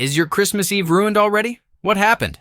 Is your Christmas Eve ruined already? What happened?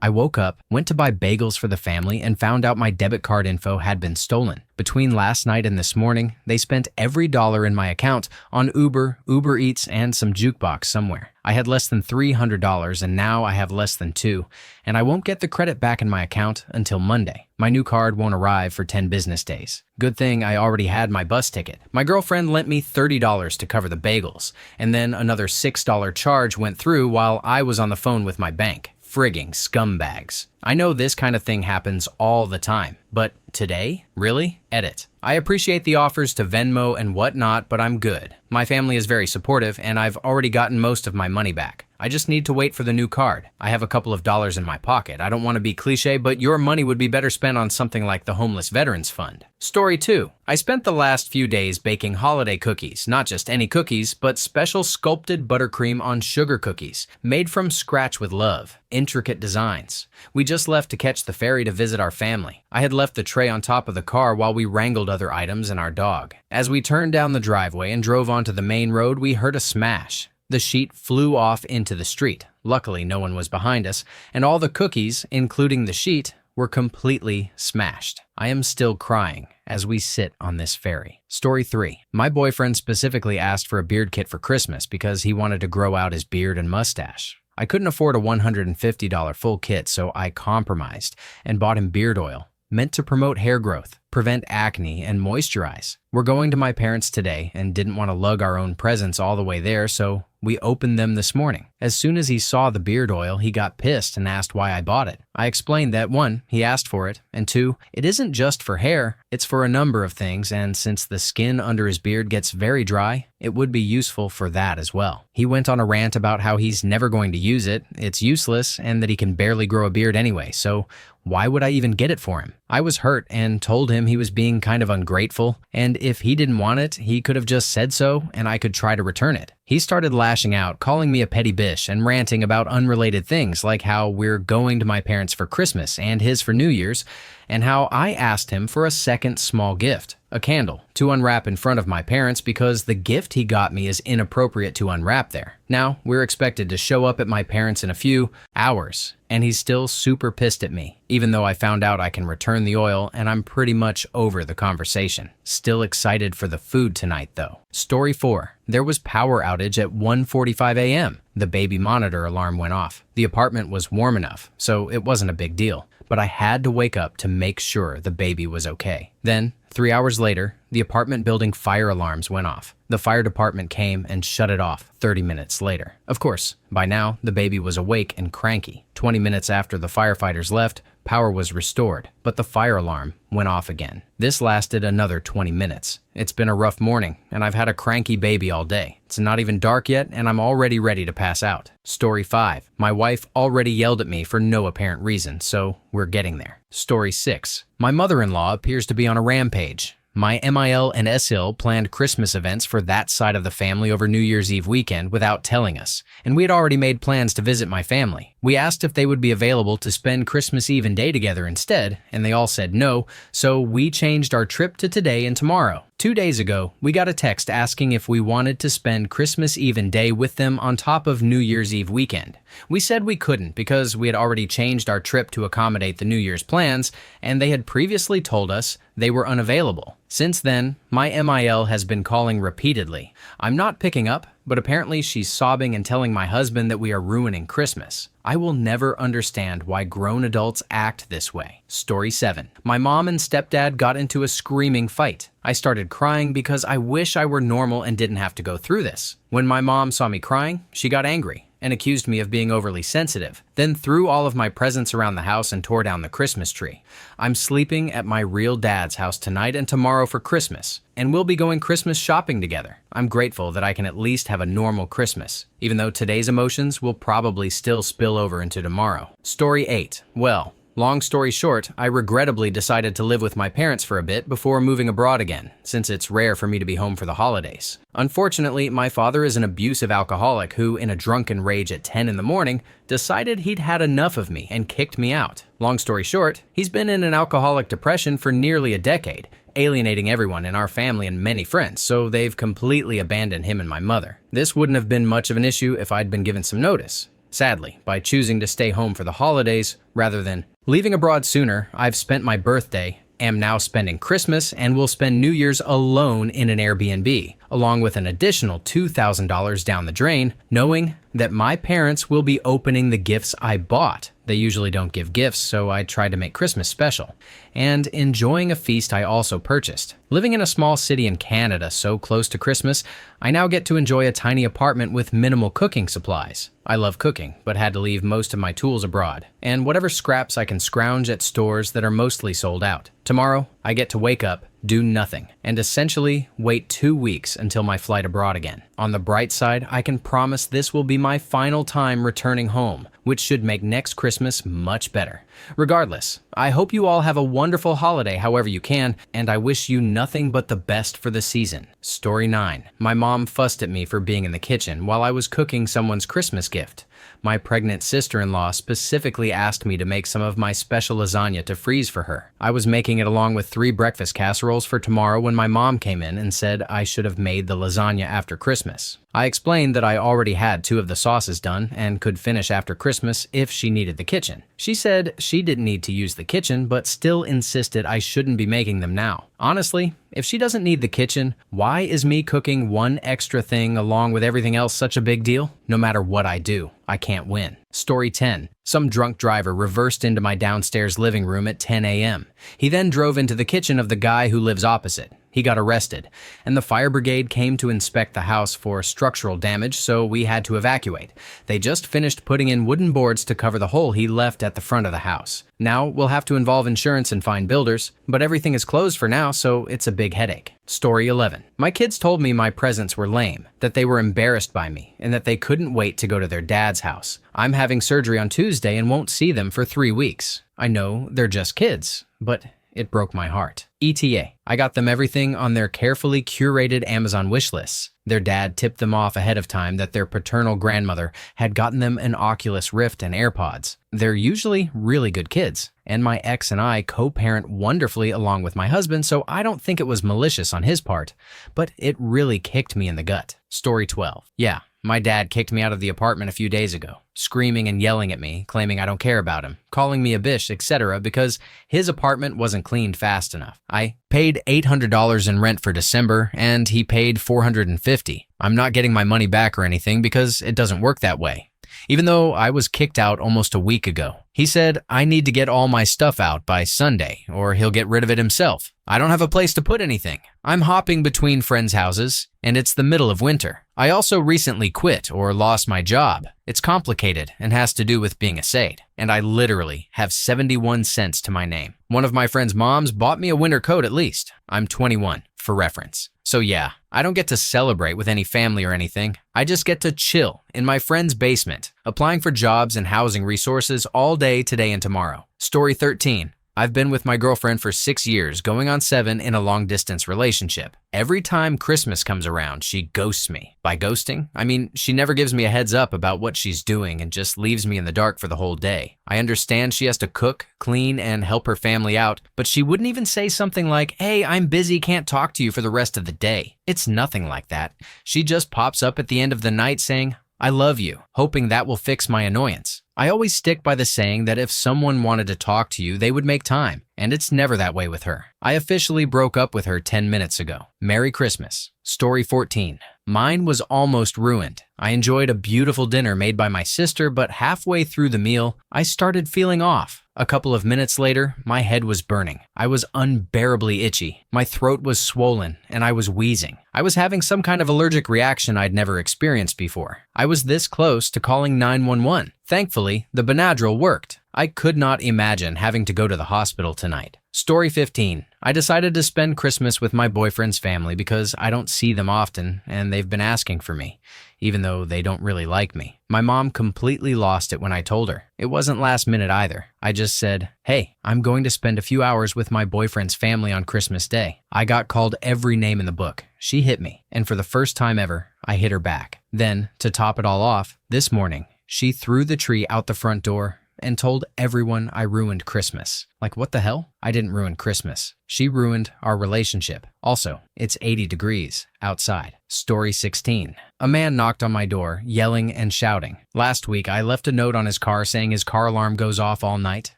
I woke up, went to buy bagels for the family, and found out my debit card info had been stolen. Between last night and this morning, they spent every dollar in my account on Uber, Uber Eats, and some jukebox somewhere. I had less than $300 and now I have less than two, and I won't get the credit back in my account until Monday. My new card won't arrive for 10 business days. Good thing I already had my bus ticket. My girlfriend lent me $30 to cover the bagels, and then another $6 charge went through while I was on the phone with my bank. Frigging scumbags. I know this kind of thing happens all the time, but today? Really? Edit. I appreciate the offers to Venmo and whatnot, but I'm good. My family is very supportive, and I've already gotten most of my money back. I just need to wait for the new card. I have a couple of dollars in my pocket. I don't want to be cliche, but your money would be better spent on something like the Homeless Veterans Fund. Story 2. I spent the last few days baking holiday cookies, not just any cookies, but special sculpted buttercream on sugar cookies, made from scratch with love. Intricate designs. We just left to catch the ferry to visit our family. I had left the tray on top of the car while we wrangled other items and our dog. As we turned down the driveway and drove onto the main road, we heard a smash. The sheet flew off into the street. Luckily, no one was behind us, and all the cookies, including the sheet, were completely smashed. I am still crying as we sit on this ferry. Story 3. My boyfriend specifically asked for a beard kit for Christmas because he wanted to grow out his beard and mustache. I couldn't afford a $150 full kit, so I compromised and bought him beard oil, meant to promote hair growth, prevent acne, and moisturize. We're going to my parents today and didn't want to lug our own presents all the way there, so we opened them this morning. As soon as he saw the beard oil, he got pissed and asked why I bought it. I explained that 1, he asked for it, and 2, it isn't just for hair, it's for a number of things, and since the skin under his beard gets very dry, it would be useful for that as well. He went on a rant about how he's never going to use it, it's useless, and that he can barely grow a beard anyway, so why would I even get it for him? I was hurt and told him he was being kind of ungrateful, and if he didn't want it, he could have just said so and I could try to return it. He started lashing out, calling me a petty bitch and ranting about unrelated things like how we're going to my parents for Christmas and his for New Year's, and how I asked him for a second small gift, a candle, to unwrap in front of my parents because the gift he got me is inappropriate to unwrap there. Now, we're expected to show up at my parents in a few hours, and he's still super pissed at me, even though I found out I can return the oil and I'm pretty much over the conversation. Still excited for the food tonight though. Story 4. There was power outage at 1:45 a.m. The baby monitor alarm went off. The apartment was warm enough, so it wasn't a big deal, but I had to wake up to make sure the baby was okay. Then, 3 hours later, the apartment building fire alarms went off. The fire department came and shut it off 30 minutes later. Of course, by now, the baby was awake and cranky. 20 minutes after the firefighters left, power was restored, but the fire alarm went off again. This lasted another 20 minutes. It's been a rough morning, and I've had a cranky baby all day. It's not even dark yet, and I'm already ready to pass out. Story 5. My wife already yelled at me for no apparent reason, so we're getting there. Story 6. My mother-in-law appears to be on a rampage. My MIL and SIL planned Christmas events for that side of the family over New Year's Eve weekend without telling us, and we had already made plans to visit my family. We asked if they would be available to spend Christmas Eve and day together instead, and they all said no, so we changed our trip to today and tomorrow. 2 days ago, we got a text asking if we wanted to spend Christmas Eve and day with them on top of New Year's Eve weekend. We said we couldn't because we had already changed our trip to accommodate the New Year's plans, and they had previously told us they were unavailable. Since then, my MIL has been calling repeatedly. I'm not picking up, but apparently she's sobbing and telling my husband that we are ruining Christmas. I will never understand why grown adults act this way. Story 7. My mom and stepdad got into a screaming fight. I started crying because I wish I were normal and didn't have to go through this. When my mom saw me crying, she got angry and accused me of being overly sensitive, then threw all of my presents around the house and tore down the Christmas tree. I'm sleeping at my real dad's house tonight and tomorrow for Christmas, and we'll be going Christmas shopping together. I'm grateful that I can at least have a normal Christmas, even though today's emotions will probably still spill over into tomorrow. Story 8. Well, Long story short, I regrettably decided to live with my parents for a bit before moving abroad again, since it's rare for me to be home for the holidays. Unfortunately, my father is an abusive alcoholic who, in a drunken rage at 10 in the morning, decided he'd had enough of me and kicked me out. Long story short, he's been in an alcoholic depression for nearly a decade, alienating everyone in our family and many friends, so they've completely abandoned him and my mother. This wouldn't have been much of an issue if I'd been given some notice. Sadly, by choosing to stay home for the holidays rather than leaving abroad sooner, I've spent my birthday, am now spending Christmas, and will spend New Year's alone in an Airbnb, along with an additional $2,000 down the drain, knowing that my parents will be opening the gifts I bought. They usually don't give gifts, so I tried to make Christmas special. And enjoying a feast I also purchased. Living in a small city in Canada so close to Christmas, I now get to enjoy a tiny apartment with minimal cooking supplies. I love cooking, but had to leave most of my tools abroad, and whatever scraps I can scrounge at stores that are mostly sold out. Tomorrow, I get to wake up, do nothing, and essentially wait 2 weeks until my flight abroad again. On the bright side, I can promise this will be my final time returning home, which should make next Christmas much better. Regardless, I hope you all have a wonderful holiday however you can, and I wish you nothing but the best for the season. Story 9. My mom fussed at me for being in the kitchen while I was cooking someone's Christmas gift. My pregnant sister-in-law specifically asked me to make some of my special lasagna to freeze for her. I was making it along with 3 breakfast casseroles for tomorrow when my mom came in and said I should have made the lasagna after Christmas. I explained that I already had 2 of the sauces done and could finish after Christmas if she needed the kitchen. She said she didn't need to use the kitchen, but still insisted I shouldn't be making them now. Honestly, if she doesn't need the kitchen, why is me cooking one extra thing along with everything else such a big deal? No matter what I do, I can't win. Story 10. Some drunk driver reversed into my downstairs living room at 10 a.m. He then drove into the kitchen of the guy who lives opposite. He got arrested, and the fire brigade came to inspect the house for structural damage, so we had to evacuate. They just finished putting in wooden boards to cover the hole he left at the front of the house. Now we'll have to involve insurance and find builders, but everything is closed for now, so it's a big headache. Story 11. My kids told me my presents were lame, that they were embarrassed by me, and that they couldn't wait to go to their dad's house. I'm having surgery on Tuesday and won't see them for 3 weeks. I know they're just kids, but it broke my heart. ETA. I got them everything on their carefully curated Amazon wish lists. Their dad tipped them off ahead of time that their paternal grandmother had gotten them an Oculus Rift and AirPods. They're usually really good kids, and my ex and I co-parent wonderfully along with my husband, so I don't think it was malicious on his part, but it really kicked me in the gut. Story 12. Yeah, my dad kicked me out of the apartment a few days ago, screaming and yelling at me, claiming I don't care about him, calling me a bitch, etc. because his apartment wasn't cleaned fast enough. I paid $800 in rent for December, and he paid $450. I'm not getting my money back or anything because it doesn't work that way. Even though I was kicked out almost a week ago. He said I need to get all my stuff out by Sunday or he'll get rid of it himself. I don't have a place to put anything. I'm hopping between friends' houses and it's the middle of winter. I also recently quit or lost my job. It's complicated and has to do with being a SAID. And I literally have 71 cents to my name. One of my friend's moms bought me a winter coat at least. I'm 21, for reference. So yeah, I don't get to celebrate with any family or anything. I just get to chill in my friend's basement, applying for jobs and housing resources all day today and tomorrow. Story 13. I've been with my girlfriend for 6 years, going on 7 in a long-distance relationship. Every time Christmas comes around, she ghosts me. By ghosting, I mean she never gives me a heads up about what she's doing and just leaves me in the dark for the whole day. I understand she has to cook, clean, and help her family out, but she wouldn't even say something like, "Hey, I'm busy, can't talk to you for the rest of the day." It's nothing like that. She just pops up at the end of the night saying, "I love you," hoping that will fix my annoyance. I always stick by the saying that if someone wanted to talk to you, they would make time, and it's never that way with her. I officially broke up with her 10 minutes ago. Merry Christmas. Story 14. Mine was almost ruined. I enjoyed a beautiful dinner made by my sister, but halfway through the meal, I started feeling off. A couple of minutes later, my head was burning. I was unbearably itchy. My throat was swollen, and I was wheezing. I was having some kind of allergic reaction I'd never experienced before. I was this close to calling 911. Thankfully, the Benadryl worked. I could not imagine having to go to the hospital tonight. Story 15. I decided to spend Christmas with my boyfriend's family because I don't see them often and they've been asking for me, even though they don't really like me. My mom completely lost it when I told her. It wasn't last minute either. I just said, "Hey, I'm going to spend a few hours with my boyfriend's family on Christmas Day." I got called every name in the book. She hit me, and for the first time ever, I hit her back. Then, to top it all off, this morning, she threw the tree out the front door and told everyone I ruined Christmas. Like, what the hell? I didn't ruin Christmas. She ruined our relationship. Also, it's 80 degrees outside. Story 16. A man knocked on my door, yelling and shouting. Last week, I left a note on his car saying his car alarm goes off all night.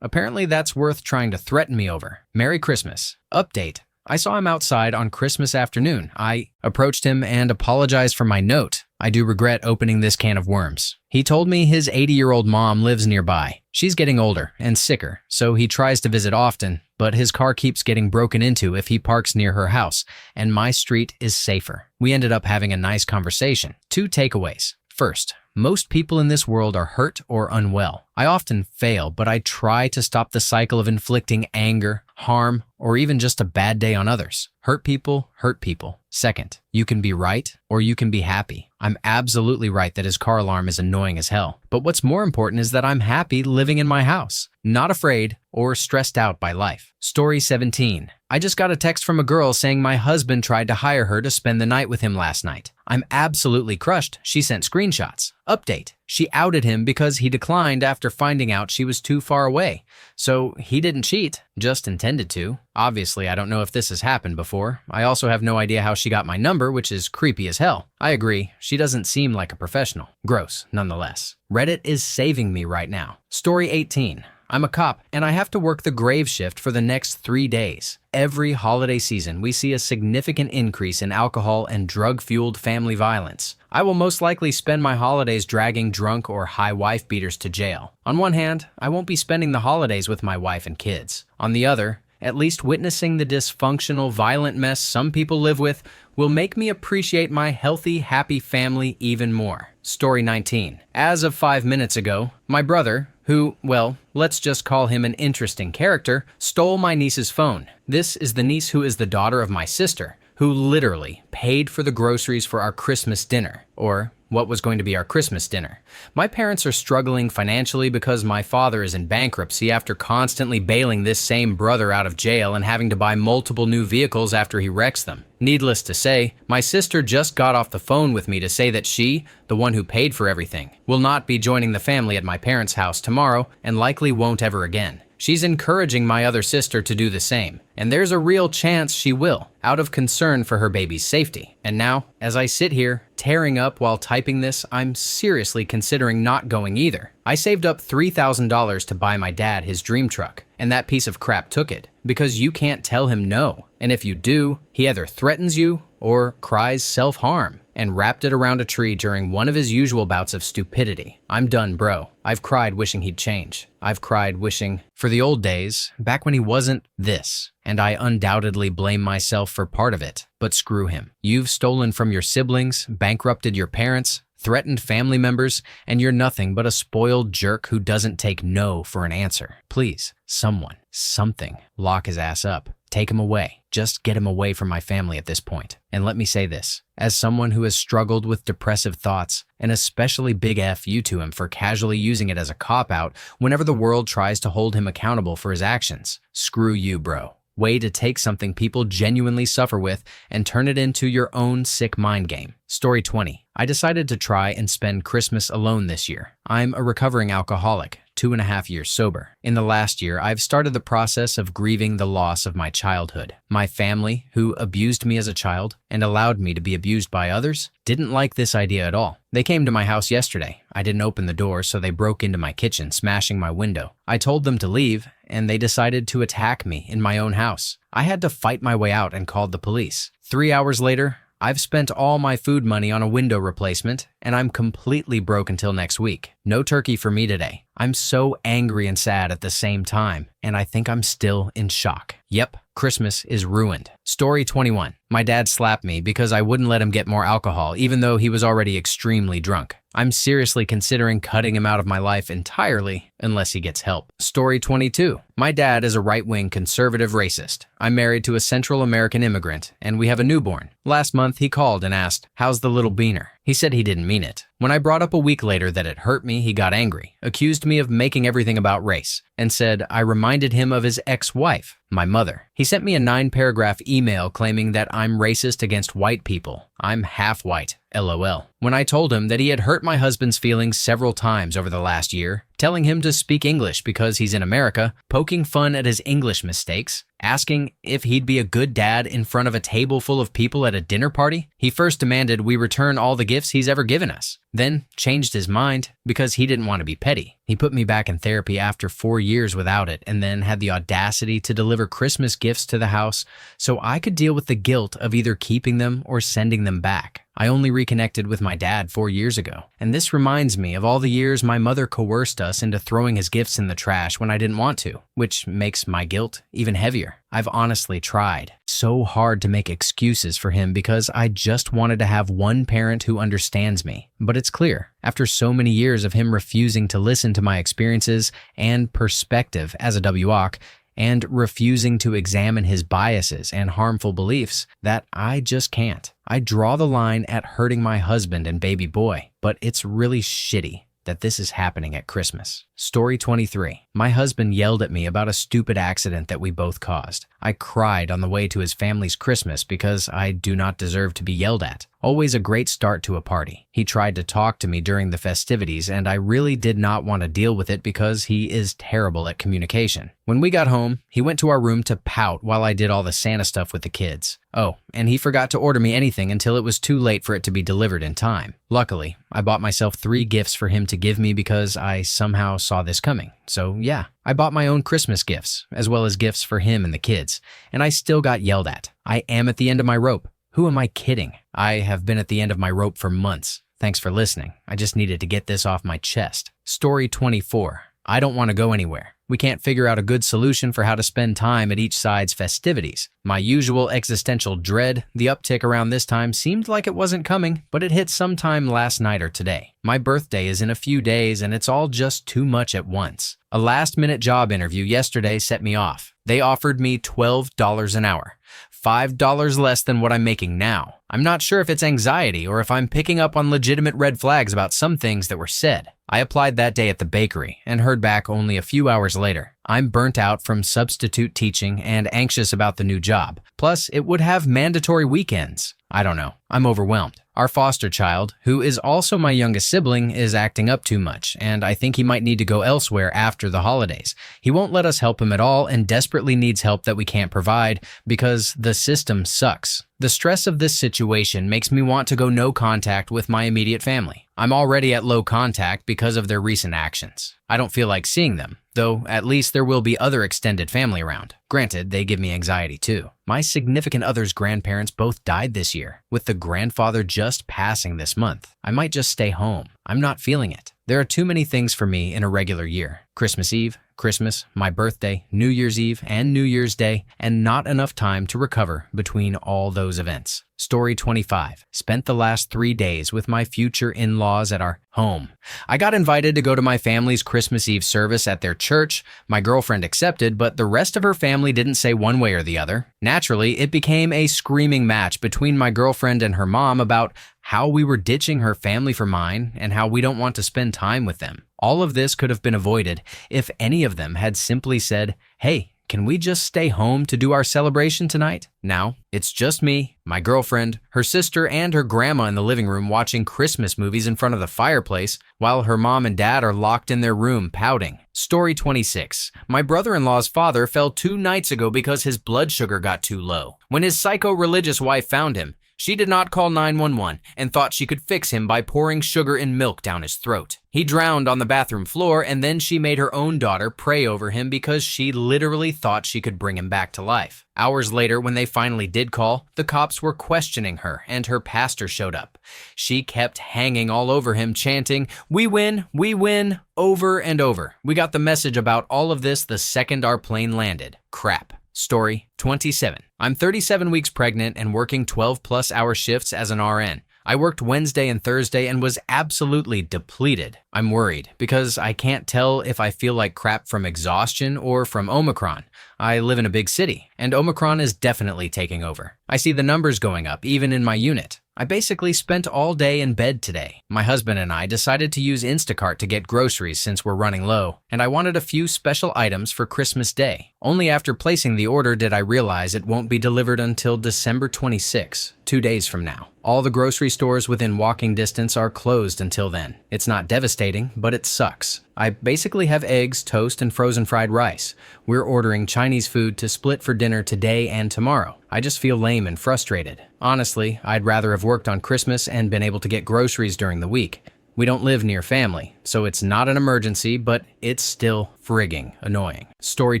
Apparently, that's worth trying to threaten me over. Merry Christmas. Update. I saw him outside on Christmas afternoon. I approached him and apologized for my note. I do regret opening this can of worms. He told me his 80-year-old mom lives nearby. She's getting older and sicker, so he tries to visit often, but his car keeps getting broken into if he parks near her house, and my street is safer. We ended up having a nice conversation. 2 takeaways. First, most people in this world are hurt or unwell. I often fail, but I try to stop the cycle of inflicting anger, harm, or even just a bad day on others. Hurt people hurt people. Second, you can be right or you can be happy. I'm absolutely right that his car alarm is annoying as hell. But what's more important is that I'm happy living in my house, not afraid or stressed out by life. Story 17. I just got a text from a girl saying my husband tried to hire her to spend the night with him last night. I'm absolutely crushed. She sent screenshots. Update. She outed him because he declined after finding out she was too far away. So he didn't cheat, just intended to. Obviously, I don't know if this has happened before. I also have no idea how she got my number, which is creepy as hell. I agree, she doesn't seem like a professional. Gross, nonetheless. Reddit is saving me right now. Story 18. I'm a cop, and I have to work the grave shift for the next 3 days. Every holiday season, we see a significant increase in alcohol and drug-fueled family violence. I will most likely spend my holidays dragging drunk or high wife beaters to jail. On one hand, I won't be spending the holidays with my wife and kids. On the other, at least witnessing the dysfunctional, violent mess some people live with will make me appreciate my healthy, happy family even more. Story 19. As of 5 minutes ago, my brother, who, well, let's just call him an interesting character, stole my niece's phone. This is the niece who is the daughter of my sister, who literally paid for the groceries for our Christmas dinner, or what was going to be our Christmas dinner. My parents are struggling financially because my father is in bankruptcy after constantly bailing this same brother out of jail and having to buy multiple new vehicles after he wrecks them. Needless to say, my sister just got off the phone with me to say that she, the one who paid for everything, will not be joining the family at my parents' house tomorrow and likely won't ever again. She's encouraging my other sister to do the same, and there's a real chance she will, out of concern for her baby's safety. And now, as I sit here, tearing up while typing this, I'm seriously considering not going either. I saved up $3,000 to buy my dad his dream truck, and that piece of crap took it, because you can't tell him no. And if you do, he either threatens you or cries self-harm, and wrapped it around a tree during one of his usual bouts of stupidity. I'm done, bro. I've cried wishing he'd change. I've cried wishing for the old days, back when he wasn't this, and I undoubtedly blame myself for part of it. But screw him. You've stolen from your siblings, bankrupted your parents, threatened family members, and you're nothing but a spoiled jerk who doesn't take no for an answer. Please, someone, something, lock his ass up. Take him away. Just get him away from my family at this point. And let me say this, as someone who has struggled with depressive thoughts, an especially big F you to him for casually using it as a cop-out whenever the world tries to hold him accountable for his actions. Screw you, bro. Way to take something people genuinely suffer with and turn it into your own sick mind game. Story 20. I decided to try and spend Christmas alone this year. I'm a recovering alcoholic, 2.5 years sober. In the last year, I've started the process of grieving the loss of my childhood. My family, who abused me as a child and allowed me to be abused by others, didn't like this idea at all. They came to my house yesterday. I didn't open the door, so they broke into my kitchen, smashing my window. I told them to leave, and they decided to attack me in my own house. I had to fight my way out and called the police. 3 hours later, I've spent all my food money on a window replacement, and I'm completely broke until next week. No turkey for me today. I'm so angry and sad at the same time, and I think I'm still in shock. Yep, Christmas is ruined. Story 21. My dad slapped me because I wouldn't let him get more alcohol, even though he was already extremely drunk. I'm seriously considering cutting him out of my life entirely unless he gets help. Story 22. My dad is a right-wing conservative racist. I'm married to a Central American immigrant, and we have a newborn. Last month, he called and asked, "How's the little beaner?" He said he didn't mean it. When I brought up a week later that it hurt me, he got angry, accused me of making everything about race, and said I reminded him of his ex-wife, my mother. He sent me a 9-paragraph email claiming that I'm racist against white people. I'm half white, LOL. When I told him that he had hurt my husband's feelings several times over the last year, telling him to speak English because he's in America, poking fun at his English mistakes, asking if he'd be a good dad in front of a table full of people at a dinner party, he first demanded we return all the gifts he's ever given us, then changed his mind because he didn't want to be petty. He put me back in therapy after 4 years without it, and then had the audacity to deliver Christmas gifts to the house so I could deal with the guilt of either keeping them or sending them back. I only reconnected with my dad 4 years ago, and this reminds me of all the years my mother coerced us into throwing his gifts in the trash when I didn't want to, which makes my guilt even heavier. I've honestly tried so hard to make excuses for him because I just wanted to have one parent who understands me. But it's clear, after so many years of him refusing to listen to my experiences and perspective as a WOC, and refusing to examine his biases and harmful beliefs, that I just can't. I draw the line at hurting my husband and baby boy, but it's really shitty that this is happening at Christmas. Story 23. My husband yelled at me about a stupid accident that we both caused. I cried on the way to his family's Christmas because I do not deserve to be yelled at. Always a great start to a party. He tried to talk to me during the festivities, and I really did not want to deal with it because he is terrible at communication. When we got home, he went to our room to pout while I did all the Santa stuff with the kids. Oh, and he forgot to order me anything until it was too late for it to be delivered in time. Luckily, I bought myself 3 gifts for him to give me because I somehow saw this coming. So yeah, I bought my own Christmas gifts, as well as gifts for him and the kids, and I still got yelled at. I am at the end of my rope. Who am I kidding? I have been at the end of my rope for months. Thanks for listening. I just needed to get this off my chest. Story 24. I don't want to go anywhere. We can't figure out a good solution for how to spend time at each side's festivities. My usual existential dread, the uptick around this time, seemed like it wasn't coming, but it hit sometime last night or today. My birthday is in a few days, and it's all just too much at once. A last-minute job interview yesterday set me off. They offered me $12 an hour, $5 less than what I'm making now. I'm not sure if it's anxiety or if I'm picking up on legitimate red flags about some things that were said. I applied that day at the bakery and heard back only a few hours later. I'm burnt out from substitute teaching and anxious about the new job. Plus, it would have mandatory weekends. I don't know. I'm overwhelmed. Our foster child, who is also my youngest sibling, is acting up too much, and I think he might need to go elsewhere after the holidays. He won't let us help him at all and desperately needs help that we can't provide because the system sucks. The stress of this situation makes me want to go no contact with my immediate family. I'm already at low contact because of their recent actions. I don't feel like seeing them, though at least there will be other extended family around. Granted, they give me anxiety too. My significant other's grandparents both died this year, with the grandfather just passing this month. I might just stay home. I'm not feeling it. There are too many things for me in a regular year. Christmas Eve, Christmas, my birthday, New Year's Eve, and New Year's Day, and not enough time to recover between all those events. Story 25. Spent the last 3 days with my future in-laws at our home. I got invited to go to my family's Christmas Eve service at their church. My girlfriend accepted, but the rest of her family didn't say one way or the other. Naturally, it became a screaming match between my girlfriend and her mom about how we were ditching her family for mine and how we don't want to spend time with them. All of this could have been avoided if any of them had simply said, "Hey, can we just stay home to do our celebration tonight?" Now, it's just me, my girlfriend, her sister, and her grandma in the living room watching Christmas movies in front of the fireplace, while her mom and dad are locked in their room pouting. Story 26. My brother-in-law's father fell 2 nights ago because his blood sugar got too low. When his psycho-religious wife found him, she did not call 911 and thought she could fix him by pouring sugar and milk down his throat. He drowned on the bathroom floor, and then she made her own daughter pray over him because she literally thought she could bring him back to life. Hours later, when they finally did call, the cops were questioning her, and her pastor showed up. She kept hanging all over him, chanting, we win," over and over. We got the message about all of this the second our plane landed. Crap. Story 27. I'm 37 weeks pregnant and working 12-plus hour shifts as an RN. I worked Wednesday and Thursday and was absolutely depleted. I'm worried because I can't tell if I feel like crap from exhaustion or from Omicron. I live in a big city, and Omicron is definitely taking over. I see the numbers going up, even in my unit. I basically spent all day in bed today. My husband and I decided to use Instacart to get groceries since we're running low, and I wanted a few special items for Christmas Day. Only after placing the order did I realize it won't be delivered until December 26, 2 days from now. All the grocery stores within walking distance are closed until then. It's not devastating, but it sucks. I basically have eggs, toast, and frozen fried rice. We're ordering Chinese food to split for dinner today and tomorrow. I just feel lame and frustrated. Honestly, I'd rather have worked on Christmas and been able to get groceries during the week. We don't live near family, so it's not an emergency, but it's still frigging annoying. Story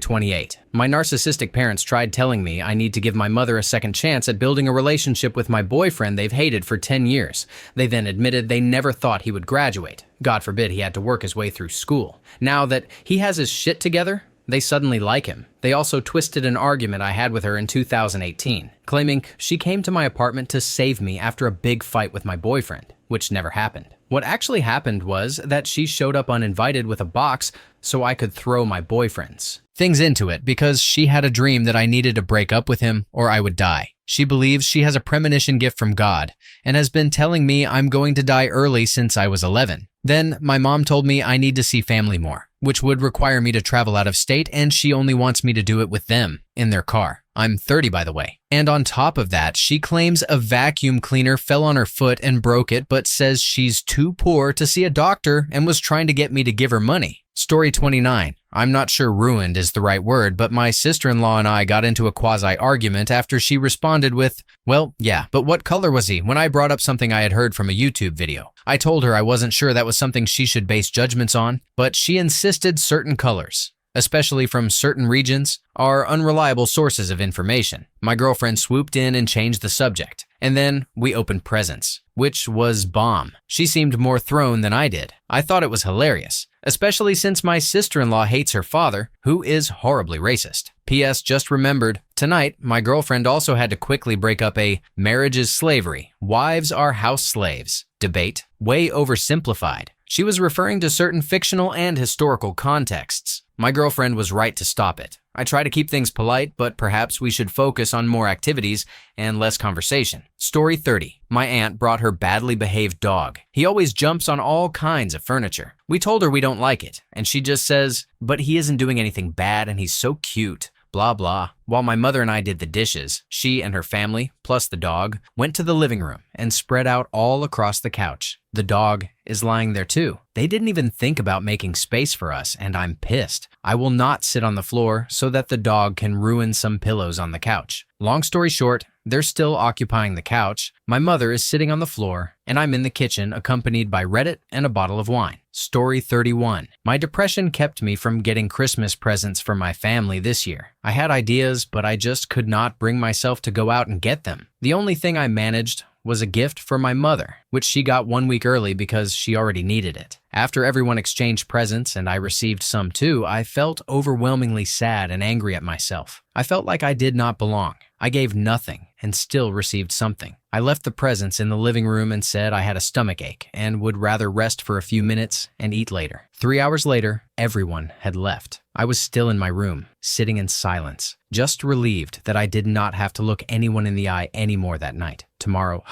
28. My narcissistic parents tried telling me I need to give my mother a second chance at building a relationship with my boyfriend they've hated for 10 years. They then admitted they never thought he would graduate. God forbid he had to work his way through school. Now that he has his shit together, they suddenly like him. They also twisted an argument I had with her in 2018, claiming she came to my apartment to save me after a big fight with my boyfriend, which never happened. What actually happened was that she showed up uninvited with a box so I could throw my boyfriend's things into it because she had a dream that I needed to break up with him or I would die. She believes she has a premonition gift from God and has been telling me I'm going to die early since I was 11. Then my mom told me I need to see family more, which would require me to travel out of state, and she only wants me to do it with them in their car. I'm 30, by the way. And on top of that, she claims a vacuum cleaner fell on her foot and broke it, but says she's too poor to see a doctor and was trying to get me to give her money. Story 29. I'm not sure ruined is the right word, but my sister-in-law and I got into a quasi-argument after she responded with, well, yeah, but what color was he, when I brought up something I had heard from a YouTube video. I told her I wasn't sure that was something she should base judgments on, but she insisted certain colors, especially from certain regions, are unreliable sources of information. My girlfriend swooped in and changed the subject, and then we opened presents, which was bomb. She seemed more thrown than I did. I thought it was hilarious, especially since my sister-in-law hates her father, who is horribly racist. P.S. Just remembered, tonight, my girlfriend also had to quickly break up a marriage is slavery, wives are house slaves debate, way oversimplified. She was referring to certain fictional and historical contexts. My girlfriend was right to stop it. I try to keep things polite, but perhaps we should focus on more activities and less conversation. Story 30. My aunt brought her badly behaved dog. He always jumps on all kinds of furniture. We told her we don't like it, and she just says, but he isn't doing anything bad and he's so cute. Blah, blah. While my mother and I did the dishes, she and her family, plus the dog, went to the living room and spread out all across the couch. The dog is lying there too. They didn't even think about making space for us, and I'm pissed. I will not sit on the floor so that the dog can ruin some pillows on the couch. Long story short, they're still occupying the couch. My mother is sitting on the floor, and I'm in the kitchen accompanied by Reddit and a bottle of wine. Story 31. My depression kept me from getting Christmas presents for my family this year. I had ideas, but I just could not bring myself to go out and get them. The only thing I managed was a gift for my mother, which she got 1 week early because she already needed it. After everyone exchanged presents and I received some too, I felt overwhelmingly sad and angry at myself. I felt like I did not belong. I gave nothing and still received something. I left the presents in the living room and said I had a stomach ache and would rather rest for a few minutes and eat later. 3 hours later, everyone had left. I was still in my room, sitting in silence, just relieved that I did not have to look anyone in the eye anymore that night. Tomorrow,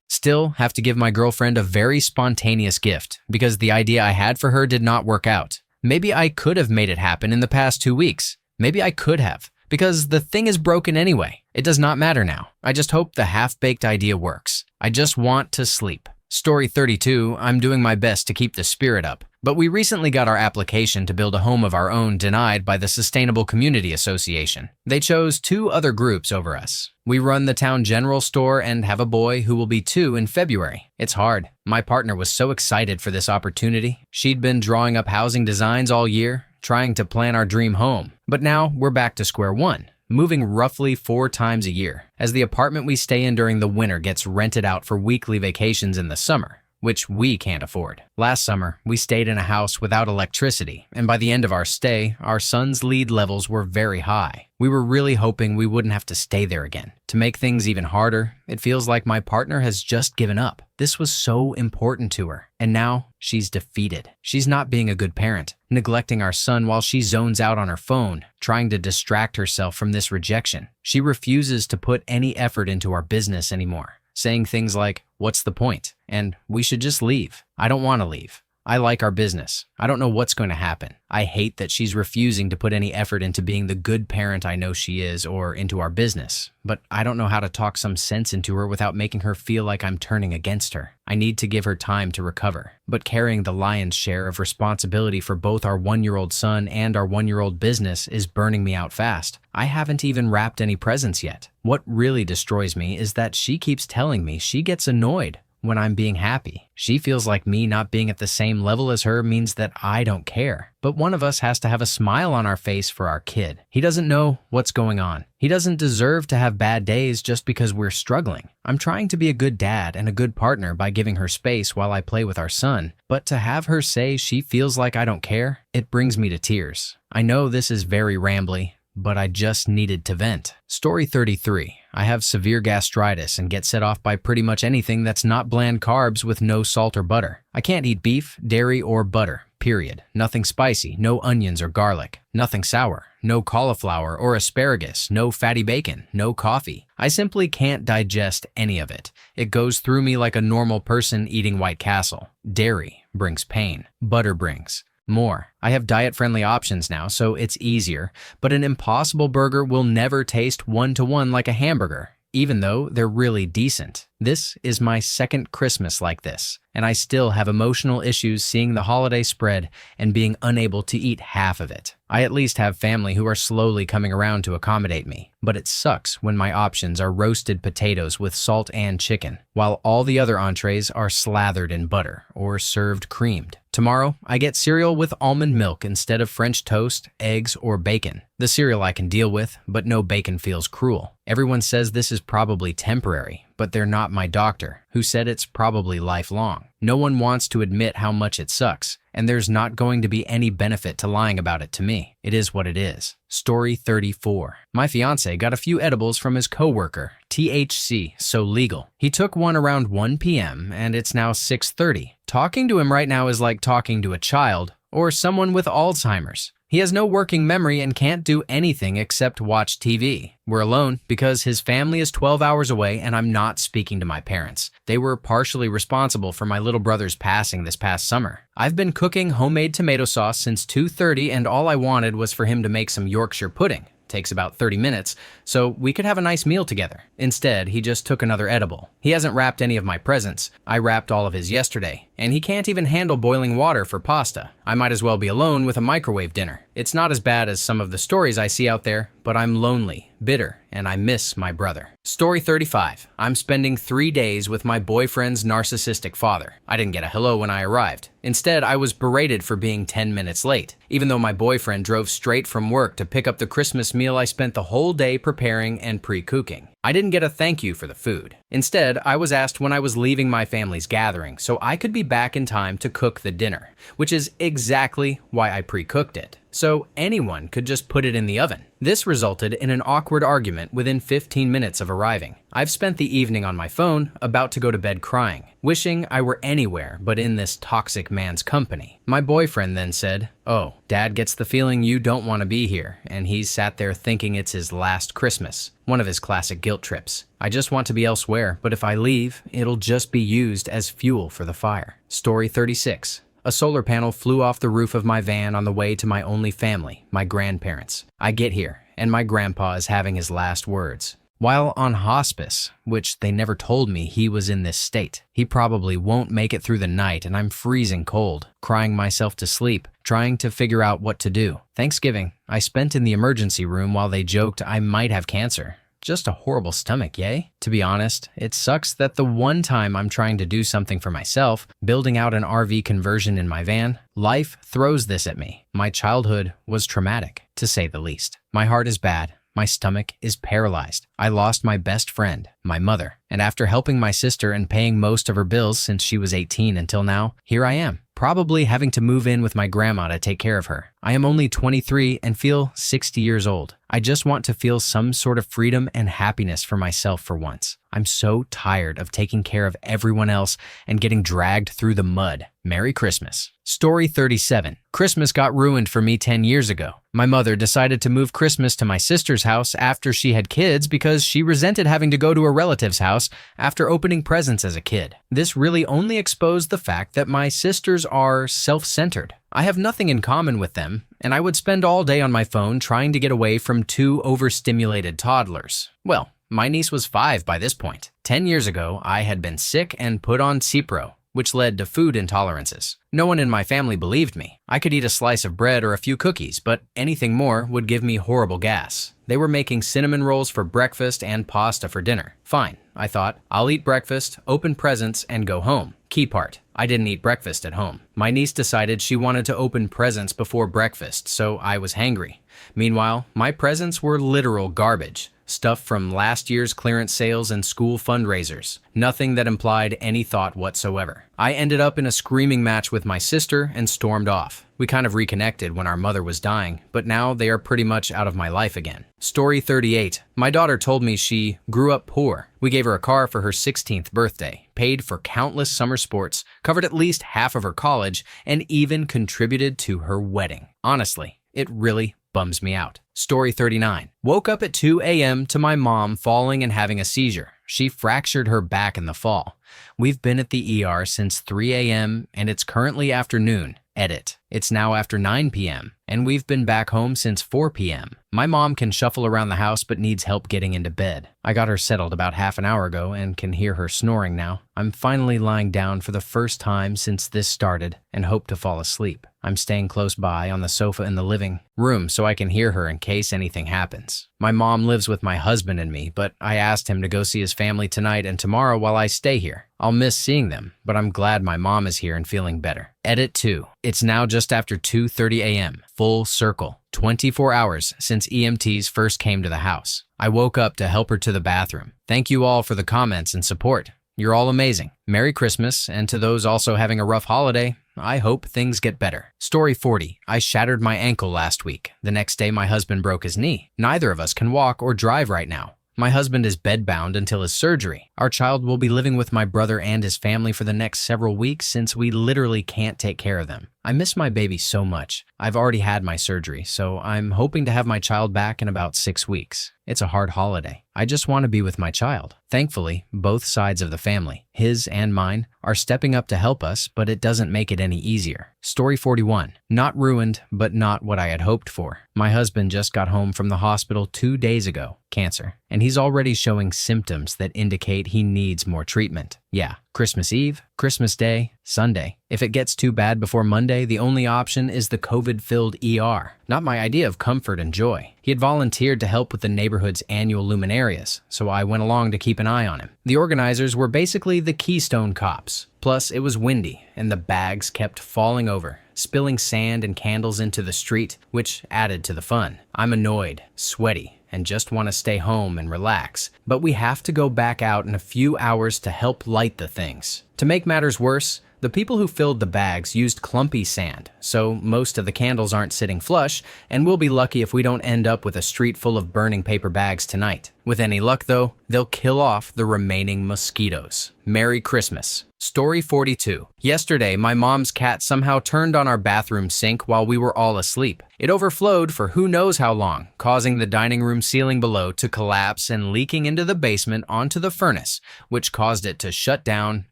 still have to give my girlfriend a very spontaneous gift because the idea I had for her did not work out. Maybe I could have made it happen in the past 2 weeks. Maybe I could have, because the thing is broken anyway. It does not matter now. I just hope the half-baked idea works. I just want to sleep. Story 32, I'm doing my best to keep the spirit up, but we recently got our application to build a home of our own denied by the Sustainable Community Association. They chose 2 other groups over us. We run the town general store and have a boy who will be 2 in February. It's hard. My partner was so excited for this opportunity. She'd been drawing up housing designs all year, trying to plan our dream home. But now we're back to square one, moving roughly 4 times a year, as the apartment we stay in during the winter gets rented out for weekly vacations in the summer. which we can't afford. Last summer, we stayed in a house without electricity, and by the end of our stay, our son's lead levels were very high. We were really hoping we wouldn't have to stay there again. To make things even harder, it feels like my partner has just given up. This was so important to her, and now she's defeated. She's not being a good parent, neglecting our son while she zones out on her phone, trying to distract herself from this rejection. She refuses to put any effort into our business anymore, saying things like, "What's the point?" and "We should just leave." I don't want to leave. I like our business. I don't know what's going to happen. I hate that she's refusing to put any effort into being the good parent I know she is or into our business, but I don't know how to talk some sense into her without making her feel like I'm turning against her. I need to give her time to recover, but carrying the lion's share of responsibility for both our 1-year-old son and our 1-year-old business is burning me out fast. I haven't even wrapped any presents yet. What really destroys me is that she keeps telling me she gets annoyed when I'm being happy. She feels like me not being at the same level as her means that I don't care. But one of us has to have a smile on our face for our kid. He doesn't know what's going on. He doesn't deserve to have bad days just because we're struggling. I'm trying to be a good dad and a good partner by giving her space while I play with our son. But to have her say she feels like I don't care, it brings me to tears. I know this is very rambly, but I just needed to vent. Story 33. I have severe gastritis and get set off by pretty much anything that's not bland carbs with no salt or butter. I can't eat beef, dairy, or butter, period. Nothing spicy, no onions or garlic. Nothing sour, no cauliflower or asparagus, no fatty bacon, no coffee. I simply can't digest any of it. It goes through me like a normal person eating White Castle. Dairy brings pain. Butter brings more. I have diet-friendly options now, so it's easier, but an Impossible Burger will never taste one-to-one like a hamburger, even though they're really decent. This is my second Christmas like this, and I still have emotional issues seeing the holiday spread and being unable to eat half of it. I at least have family who are slowly coming around to accommodate me, but it sucks when my options are roasted potatoes with salt and chicken, while all the other entrees are slathered in butter or served creamed. Tomorrow, I get cereal with almond milk instead of French toast, eggs, or bacon. The cereal I can deal with, but no bacon feels cruel. Everyone says this is probably temporary, but they're not my doctor, who said it's probably lifelong. No one wants to admit how much it sucks, and there's not going to be any benefit to lying about it to me. It is what it is. Story 34. My fiance got a few edibles from his coworker. THC, so legal. He took one around 1 p.m. and it's now 6:30. Talking to him right now is like talking to a child or someone with Alzheimer's. He has no working memory and can't do anything except watch TV. We're alone because his family is 12 hours away and I'm not speaking to my parents. They were partially responsible for my little brother's passing this past summer. I've been cooking homemade tomato sauce since 2:30 and all I wanted was for him to make some Yorkshire pudding. Takes about 30 minutes, so we could have a nice meal together. Instead, he just took another edible. He hasn't wrapped any of my presents. I wrapped all of his yesterday, and he can't even handle boiling water for pasta. I might as well be alone with a microwave dinner. It's not as bad as some of the stories I see out there, but I'm lonely, bitter, and I miss my brother. Story 35. I'm spending 3 days with my boyfriend's narcissistic father. I didn't get a hello when I arrived. Instead, I was berated for being 10 minutes late, even though my boyfriend drove straight from work to pick up the Christmas meal I spent the whole day preparing and pre-cooking. I didn't get a thank you for the food. Instead, I was asked when I was leaving my family's gathering so I could be back in time to cook the dinner, which is exactly why I pre-cooked it, so anyone could just put it in the oven. This resulted in an awkward argument within 15 minutes of arriving. I've spent the evening on my phone, about to go to bed crying, wishing I were anywhere but in this toxic man's company. My boyfriend then said, "Oh, Dad gets the feeling you don't want to be here, and he's sat there thinking it's his last Christmas." One of his classic guilt trips. I just want to be elsewhere, but if I leave, it'll just be used as fuel for the fire. Story 36. A solar panel flew off the roof of my van on the way to my only family, my grandparents. I get here, and my grandpa is having his last words. While on hospice, which they never told me he was in this state. He probably won't make it through the night, and I'm freezing cold, crying myself to sleep, trying to figure out what to do. Thanksgiving, I spent in the emergency room while they joked I might have cancer. Just a horrible stomach, yay? To be honest, it sucks that the one time I'm trying to do something for myself, building out an RV conversion in my van, life throws this at me. My childhood was traumatic, to say the least. My heart is bad. My stomach is paralyzed. I lost my best friend, my mother, and after helping my sister and paying most of her bills since she was 18 until now, here I am, probably having to move in with my grandma to take care of her. I am only 23 and feel 60 years old. I just want to feel some sort of freedom and happiness for myself for once. I'm so tired of taking care of everyone else and getting dragged through the mud. Merry Christmas. Story 37. Christmas got ruined for me 10 years ago. My mother decided to move Christmas to my sister's house after she had kids because she resented having to go to a relative's house after opening presents as a kid. This really only exposed the fact that my sisters are self-centered. I have nothing in common with them, and I would spend all day on my phone trying to get away from two overstimulated toddlers. Well, my niece was 5 by this point. 10 years ago, I had been sick and put on Cipro, which led to food intolerances. No one in my family believed me. I could eat a slice of bread or a few cookies, but anything more would give me horrible gas. They were making cinnamon rolls for breakfast and pasta for dinner. Fine, I thought. I'll eat breakfast, open presents, and go home. Key part, I didn't eat breakfast at home. My niece decided she wanted to open presents before breakfast, so I was hangry. Meanwhile, my presents were literal garbage. Stuff from last year's clearance sales and school fundraisers. Nothing that implied any thought whatsoever. I ended up in a screaming match with my sister and stormed off. We kind of reconnected when our mother was dying, but now they are pretty much out of my life again. Story 38. My daughter told me she grew up poor. We gave her a car for her 16th birthday, paid for countless summer sports, covered at least half of her college, and even contributed to her wedding. Honestly, it really bums me out. Story 39. Woke up at 2 a.m. to my mom falling and having a seizure. She fractured her back in the fall. We've been at the ER since 3 a.m. and it's currently afternoon. Edit. It's now after 9 p.m. and we've been back home since 4 p.m. My mom can shuffle around the house but needs help getting into bed. I got her settled about half an hour ago and can hear her snoring now. I'm finally lying down for the first time since this started and hope to fall asleep. I'm staying close by on the sofa in the living room so I can hear her in case anything happens. My mom lives with my husband and me, but I asked him to go see his family tonight and tomorrow while I stay here. I'll miss seeing them, but I'm glad my mom is here and feeling better. Edit 2. It's now just after 2:30 a.m. Full circle. 24 hours since EMTs first came to the house. I woke up to help her to the bathroom. Thank you all for the comments and support. You're all amazing. Merry Christmas, and to those also having a rough holiday, I hope things get better. Story 40. I shattered my ankle last week. The next day, my husband broke his knee. Neither of us can walk or drive right now. My husband is bedbound until his surgery. Our child will be living with my brother and his family for the next several weeks since we literally can't take care of them. I miss my baby so much. I've already had my surgery, so I'm hoping to have my child back in about 6 weeks. It's a hard holiday. I just want to be with my child. Thankfully, both sides of the family, his and mine, are stepping up to help us, but it doesn't make it any easier. Story 41. Not ruined, but not what I had hoped for. My husband just got home from the hospital 2 days ago, cancer, and he's already showing symptoms that indicate he needs more treatment. Yeah, Christmas Eve, Christmas Day, Sunday. If it gets too bad before Monday, the only option is the COVID-filled ER. Not my idea of comfort and joy. He had volunteered to help with the neighborhood's annual luminarias, so I went along to keep an eye on him. The organizers were basically the Keystone Cops. Plus, it was windy, and the bags kept falling over, spilling sand and candles into the street, which added to the fun. I'm annoyed, sweaty, and just want to stay home and relax, but we have to go back out in a few hours to help light the things. To make matters worse, the people who filled the bags used clumpy sand, so most of the candles aren't sitting flush, and we'll be lucky if we don't end up with a street full of burning paper bags tonight. With any luck though, they'll kill off the remaining mosquitoes. Merry Christmas. Story 42. Yesterday, my mom's cat somehow turned on our bathroom sink while we were all asleep. It overflowed for who knows how long, causing the dining room ceiling below to collapse and leaking into the basement onto the furnace, which caused it to shut down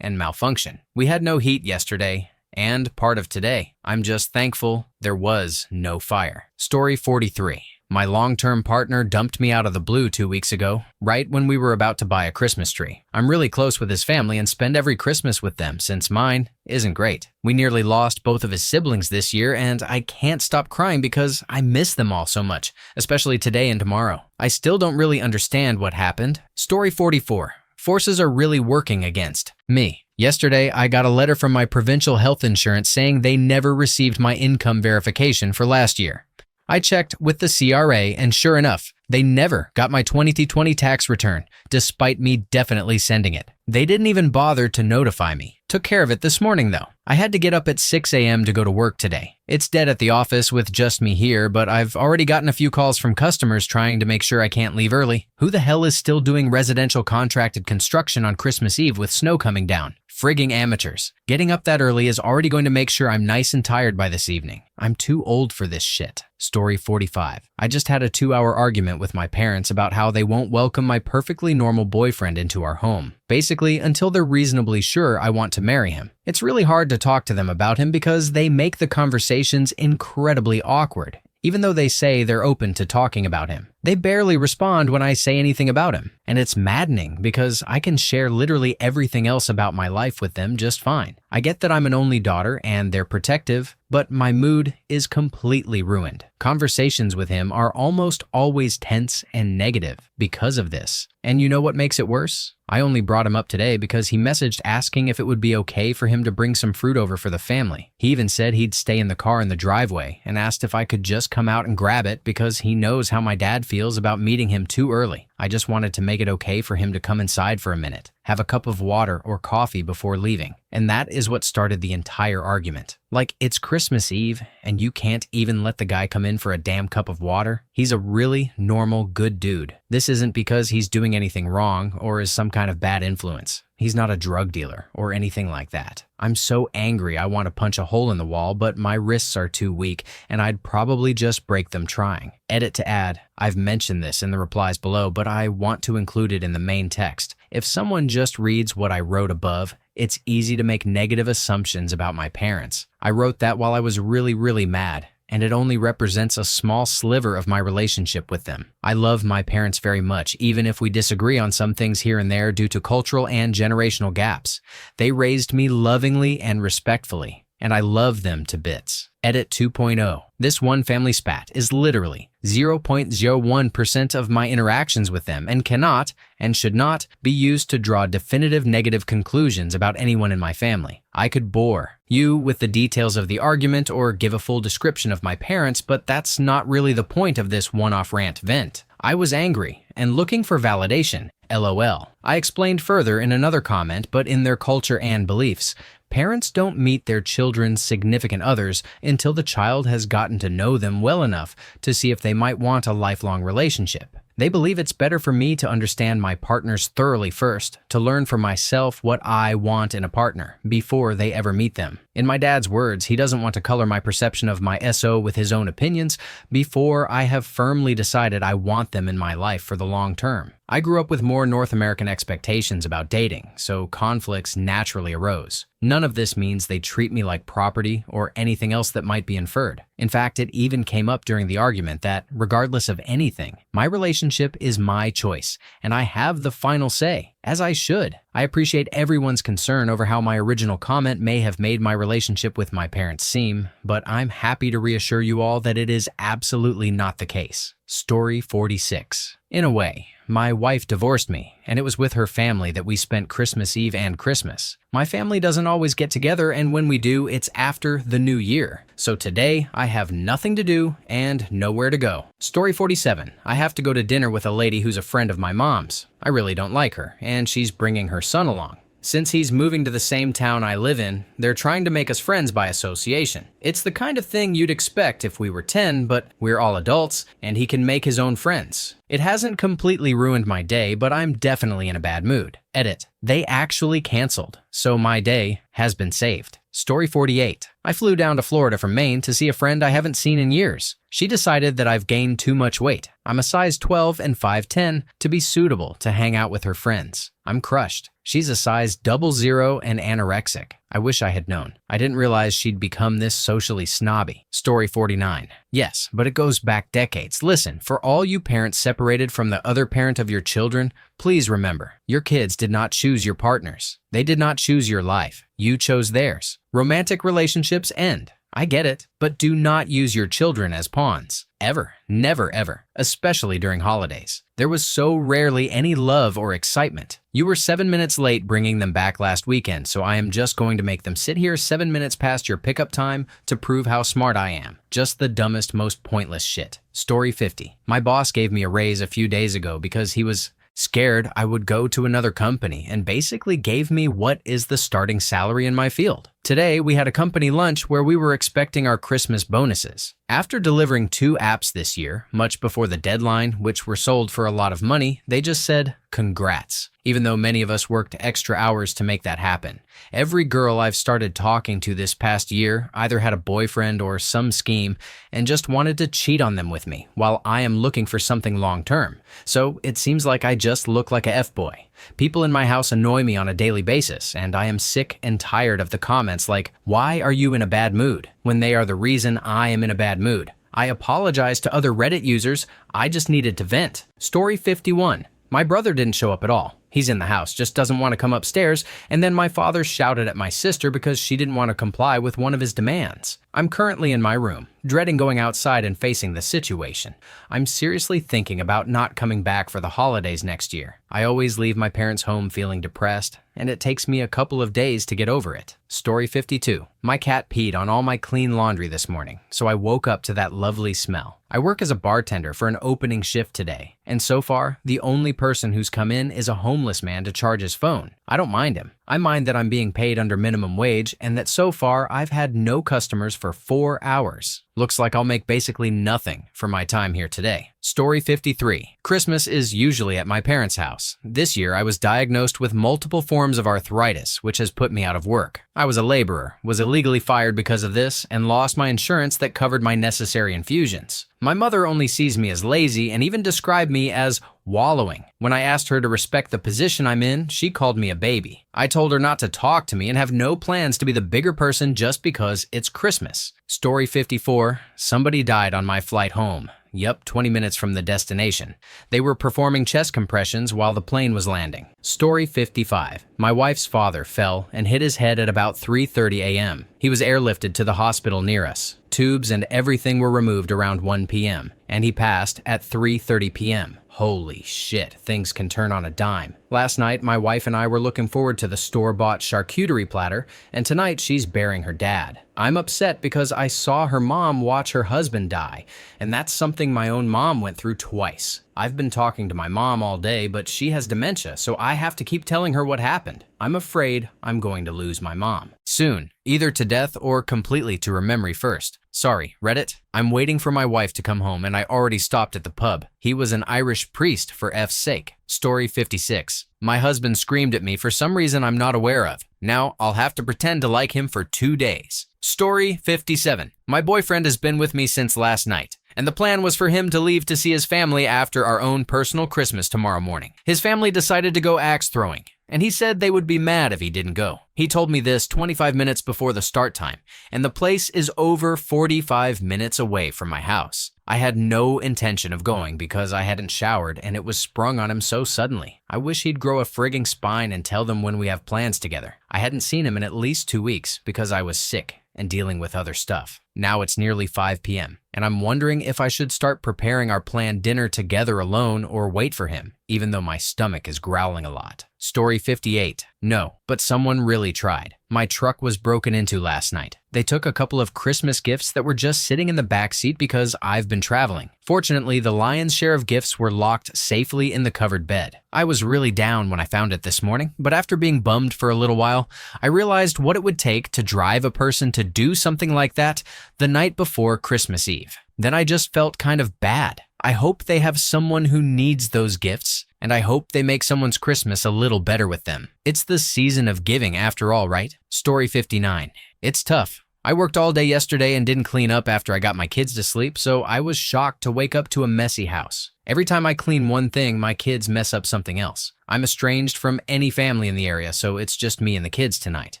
and malfunction. We had no heat yesterday and part of today. I'm just thankful there was no fire. Story 43. My long-term partner dumped me out of the blue 2 weeks ago, right when we were about to buy a Christmas tree. I'm really close with his family and spend every Christmas with them since mine isn't great. We nearly lost both of his siblings this year and I can't stop crying because I miss them all so much, especially today and tomorrow. I still don't really understand what happened. Story 44. Forces are really working against me. Yesterday, I got a letter from my provincial health insurance saying they never received my income verification for last year. I checked with the CRA and sure enough, They never got my 2020 tax return, despite me definitely sending it. They didn't even bother to notify me. Took care of it this morning, though. I had to get up at 6 a.m. to go to work today. It's dead at the office with just me here, but I've already gotten a few calls from customers trying to make sure I can't leave early. Who the hell is still doing residential contracted construction on Christmas Eve with snow coming down? Frigging amateurs. Getting up that early is already going to make sure I'm nice and tired by this evening. I'm too old for this shit. Story 45. I just had a 2-hour argument with my parents about how they won't welcome my perfectly normal boyfriend into our home. Basically, until they're reasonably sure I want to marry him. It's really hard to talk to them about him because they make the conversations incredibly awkward. Even though they say they're open to talking about him, they barely respond when I say anything about him. And it's maddening because I can share literally everything else about my life with them just fine. I get that I'm an only daughter and they're protective, but my mood is completely ruined. Conversations with him are almost always tense and negative because of this. And you know what makes it worse? I only brought him up today because he messaged asking if it would be okay for him to bring some fruit over for the family. He even said he'd stay in the car in the driveway and asked if I could just come out and grab it because he knows how my dad feels about meeting him too early. I just wanted to make it okay for him to come inside for a minute, have a cup of water or coffee before leaving. And that is what started the entire argument. Like, it's Christmas Eve and you can't even let the guy come in for a damn cup of water? He's a really normal, good dude. This isn't because he's doing anything wrong or is some kind of bad influence. He's not a drug dealer or anything like that. I'm so angry I want to punch a hole in the wall, but my wrists are too weak and I'd probably just break them trying. Edit to add. I've mentioned this in the replies below, but I want to include it in the main text. If someone just reads what I wrote above, it's easy to make negative assumptions about my parents. I wrote that while I was really mad, and it only represents a small sliver of my relationship with them. I love my parents very much, even if we disagree on some things here and there due to cultural and generational gaps. They raised me lovingly and respectfully, and I love them to bits. Edit 2.0. This one family spat is literally 0.01% of my interactions with them and cannot and should not be used to draw definitive negative conclusions about anyone in my family. I could bore you with the details of the argument or give a full description of my parents, but that's not really the point of this one-off rant vent. I was angry and looking for validation. LOL. I explained further in another comment, but in their culture and beliefs, parents don't meet their children's significant others until the child has gotten to know them well enough to see if they might want a lifelong relationship. They believe it's better for me to understand my partners thoroughly first, to learn for myself what I want in a partner before they ever meet them. In my dad's words, he doesn't want to color my perception of my SO with his own opinions before I have firmly decided I want them in my life for the long term. I grew up with more North American expectations about dating, so conflicts naturally arose. None of this means they treat me like property or anything else that might be inferred. In fact, it even came up during the argument that, regardless of anything, my relationship is my choice, and I have the final say, as I should. I appreciate everyone's concern over how my original comment may have made my relationship with my parents seem, but I'm happy to reassure you all that it is absolutely not the case. Story 46. In a way, my wife divorced me, and it was with her family that we spent Christmas Eve and Christmas. My family doesn't always get together, and when we do, it's after the new year. So today, I have nothing to do and nowhere to go. Story 47. I have to go to dinner with a lady who's a friend of my mom's. I really don't like her, and she's bringing her son along. Since he's moving to the same town I live in, they're trying to make us friends by association. It's the kind of thing you'd expect if we were 10, but we're all adults, and he can make his own friends. It hasn't completely ruined my day, but I'm definitely in a bad mood. Edit. They actually canceled, so my day has been saved. Story 48. I flew down to Florida from Maine to see a friend I haven't seen in years. She decided that I've gained too much weight. I'm a size 12 and 5'10" to be suitable to hang out with her friends. I'm crushed. She's a size 00 and anorexic. I wish I had known. I didn't realize she'd become this socially snobby. Story 49. Yes, but it goes back decades. Listen, for all you parents separated from the other parent of your children, please remember, your kids did not choose your partners. They did not choose your life. You chose theirs. Romantic relationships end. I get it, but do not use your children as pawns. Ever. Never ever. Especially during holidays. There was so rarely any love or excitement. You were 7 minutes late bringing them back last weekend, so I am just going to make them sit here 7 minutes past your pickup time to prove how smart I am. Just the dumbest, most pointless shit. Story 50. My boss gave me a raise a few days ago because he was scared I would go to another company and basically gave me what is the starting salary in my field. Today, we had a company lunch where we were expecting our Christmas bonuses. After delivering 2 apps this year, much before the deadline, which were sold for a lot of money, they just said, "Congrats," even though many of us worked extra hours to make that happen. Every girl I've started talking to this past year either had a boyfriend or some scheme and just wanted to cheat on them with me, while I am looking for something long-term. So it seems like I just look like a F-boy. People in my house annoy me on a daily basis, and I am sick and tired of the comments like, "Why are you in a bad mood?" when they are the reason I am in a bad mood. I apologize to other Reddit users, I just needed to vent. Story 51. My brother didn't show up at all. He's in the house, just doesn't want to come upstairs, and then my father shouted at my sister because she didn't want to comply with one of his demands. I'm currently in my room, dreading going outside and facing the situation. I'm seriously thinking about not coming back for the holidays next year. I always leave my parents' home feeling depressed, and it takes me a couple of days to get over it. Story 52. My cat peed on all my clean laundry this morning, so I woke up to that lovely smell. I work as a bartender for an opening shift today, and so far, the only person who's come in is a homeless man to charge his phone. I don't mind him. I mind that I'm being paid under minimum wage and that so far I've had no customers for 4 hours. Looks like I'll make basically nothing for my time here today. Story 53. Christmas is usually at my parents' house. This year I was diagnosed with multiple forms of arthritis, which has put me out of work. I was a laborer, was illegally fired because of this, and lost my insurance that covered my necessary infusions. My mother only sees me as lazy and even described me as wallowing. When I asked her to respect the position I'm in, she called me a baby. I told her not to talk to me and have no plans to be the bigger person just because it's Christmas. Story 54. Somebody died on my flight home. Yup, 20 minutes from the destination. They were performing chest compressions while the plane was landing. Story 55. My wife's father fell and hit his head at about 3:30 a.m. He was airlifted to the hospital near us. Tubes and everything were removed around 1 p.m. and he passed at 3:30 p.m. Holy shit, things can turn on a dime. Last night, my wife and I were looking forward to the store-bought charcuterie platter, and tonight she's burying her dad. I'm upset because I saw her mom watch her husband die, and that's something my own mom went through twice. I've been talking to my mom all day, but she has dementia, so I have to keep telling her what happened. I'm afraid I'm going to lose my mom. Soon, either to death or completely to her memory first. Sorry, Reddit. I'm waiting for my wife to come home and I already stopped at the pub. He was an Irish priest for F's sake. Story 56. My husband screamed at me for some reason I'm not aware of. Now I'll have to pretend to like him for 2 days. Story 57. My boyfriend has been with me since last night, and the plan was for him to leave to see his family after our own personal Christmas tomorrow morning. His family decided to go axe throwing, and he said they would be mad if he didn't go. He told me this 25 minutes before the start time, and the place is over 45 minutes away from my house. I had no intention of going because I hadn't showered and it was sprung on him so suddenly. I wish he'd grow a frigging spine and tell them when we have plans together. I hadn't seen him in at least 2 weeks because I was sick and dealing with other stuff. Now it's nearly 5 p.m. and I'm wondering if I should start preparing our planned dinner together alone or wait for him, even though my stomach is growling a lot. Story 58. No, but someone really tried. My truck was broken into last night. They took a couple of Christmas gifts that were just sitting in the back seat because I've been traveling. Fortunately, the lion's share of gifts were locked safely in the covered bed. I was really down when I found it this morning, but after being bummed for a little while, I realized what it would take to drive a person to do something like that the night before Christmas Eve. Then I just felt kind of bad. I hope they have someone who needs those gifts, and I hope they make someone's Christmas a little better with them. It's the season of giving after all, right? Story 59. It's tough. I worked all day yesterday and didn't clean up after I got my kids to sleep, so I was shocked to wake up to a messy house. Every time I clean one thing, my kids mess up something else. I'm estranged from any family in the area, so it's just me and the kids tonight.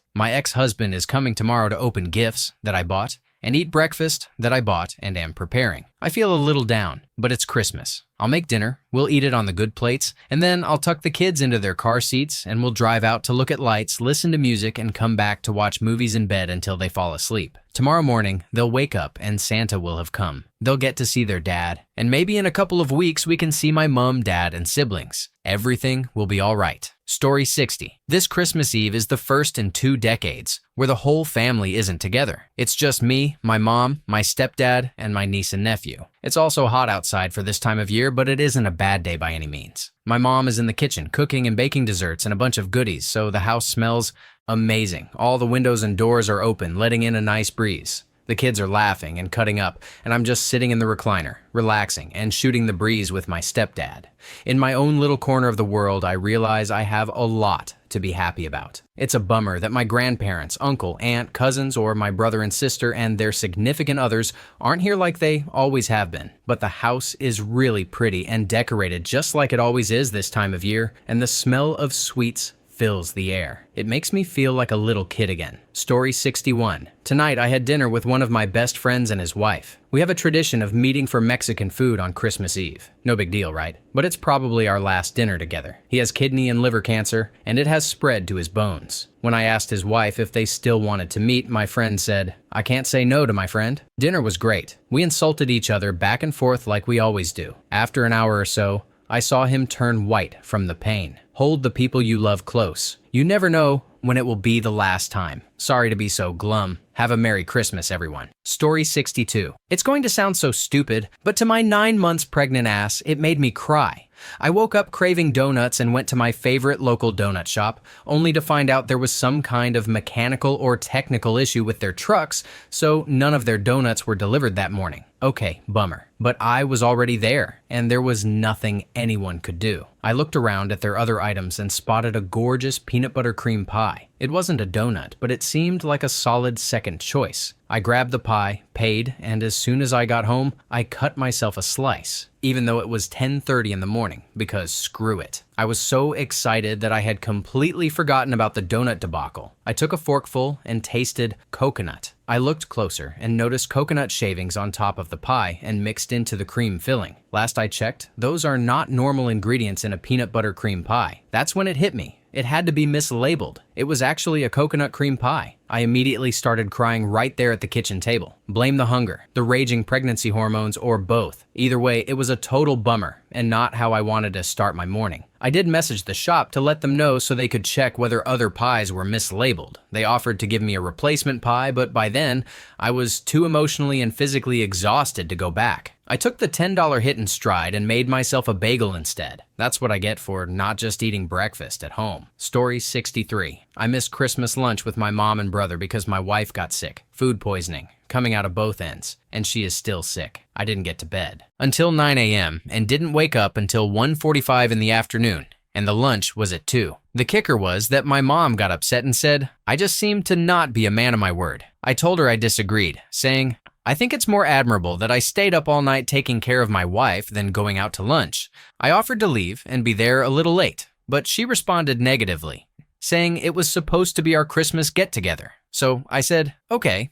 My ex-husband is coming tomorrow to open gifts that I bought and eat breakfast that I bought and am preparing. I feel a little down, but it's Christmas. I'll make dinner, we'll eat it on the good plates, and then I'll tuck the kids into their car seats and we'll drive out to look at lights, listen to music, and come back to watch movies in bed until they fall asleep. Tomorrow morning, they'll wake up and Santa will have come. They'll get to see their dad, and maybe in a couple of weeks we can see my mom, dad, and siblings. Everything will be all right. Story 60. This Christmas Eve is the first in 2 decades where the whole family isn't together. It's just me, my mom, my stepdad, and my niece and nephew. It's also hot outside for this time of year, but it isn't a bad day by any means. My mom is in the kitchen cooking and baking desserts and a bunch of goodies, so the house smells amazing. All the windows and doors are open, letting in a nice breeze. The kids are laughing and cutting up, and I'm just sitting in the recliner, relaxing and shooting the breeze with my stepdad. In my own little corner of the world, I realize I have a lot to be happy about. It's a bummer that my grandparents, uncle, aunt, cousins, or my brother and sister and their significant others aren't here like they always have been. But the house is really pretty and decorated just like it always is this time of year, and the smell of sweets fills the air. It makes me feel like a little kid again. Story 61. Tonight I had dinner with one of my best friends and his wife. We have a tradition of meeting for Mexican food on Christmas Eve. No big deal, right? But it's probably our last dinner together. He has kidney and liver cancer, and it has spread to his bones. When I asked his wife if they still wanted to meet, my friend said, "I can't say no to my friend." Dinner was great. We insulted each other back and forth like we always do. After an hour or so, I saw him turn white from the pain. Hold the people you love close. You never know when it will be the last time. Sorry to be so glum. Have a Merry Christmas, everyone. Story 62. It's going to sound so stupid, but to my 9 months pregnant ass, it made me cry. I woke up craving donuts and went to my favorite local donut shop, only to find out there was some kind of mechanical or technical issue with their trucks, so none of their donuts were delivered that morning. Okay, bummer. But I was already there, and there was nothing anyone could do. I looked around at their other items and spotted a gorgeous peanut butter cream pie. It wasn't a donut, but it seemed like a solid second choice. I grabbed the pie, paid, and as soon as I got home, I cut myself a slice, even though it was 10:30 in the morning, because screw it. I was so excited that I had completely forgotten about the donut debacle. I took a forkful and tasted coconut. I looked closer and noticed coconut shavings on top of the pie and mixed into the cream filling. Last I checked, those are not normal ingredients in a peanut butter cream pie. That's when it hit me. It had to be mislabeled. It was actually a coconut cream pie. I immediately started crying right there at the kitchen table. Blame the hunger, the raging pregnancy hormones, or both. Either way, it was a total bummer and not how I wanted to start my morning. I did message the shop to let them know so they could check whether other pies were mislabeled. They offered to give me a replacement pie, but by then, I was too emotionally and physically exhausted to go back. I took the $10 hit in stride and made myself a bagel instead. That's what I get for not just eating breakfast at home. Story 63. I missed Christmas lunch with my mom and brother because my wife got sick. Food poisoning, coming out of both ends, and she is still sick. I didn't get to bed until 9 a.m. and didn't wake up until 1:45 in the afternoon, and the lunch was at 2. The kicker was that my mom got upset and said, I just seemed to not be a man of my word. I told her I disagreed, saying, I think it's more admirable that I stayed up all night taking care of my wife than going out to lunch. I offered to leave and be there a little late, but she responded negatively, saying it was supposed to be our Christmas get-together. So I said, okay,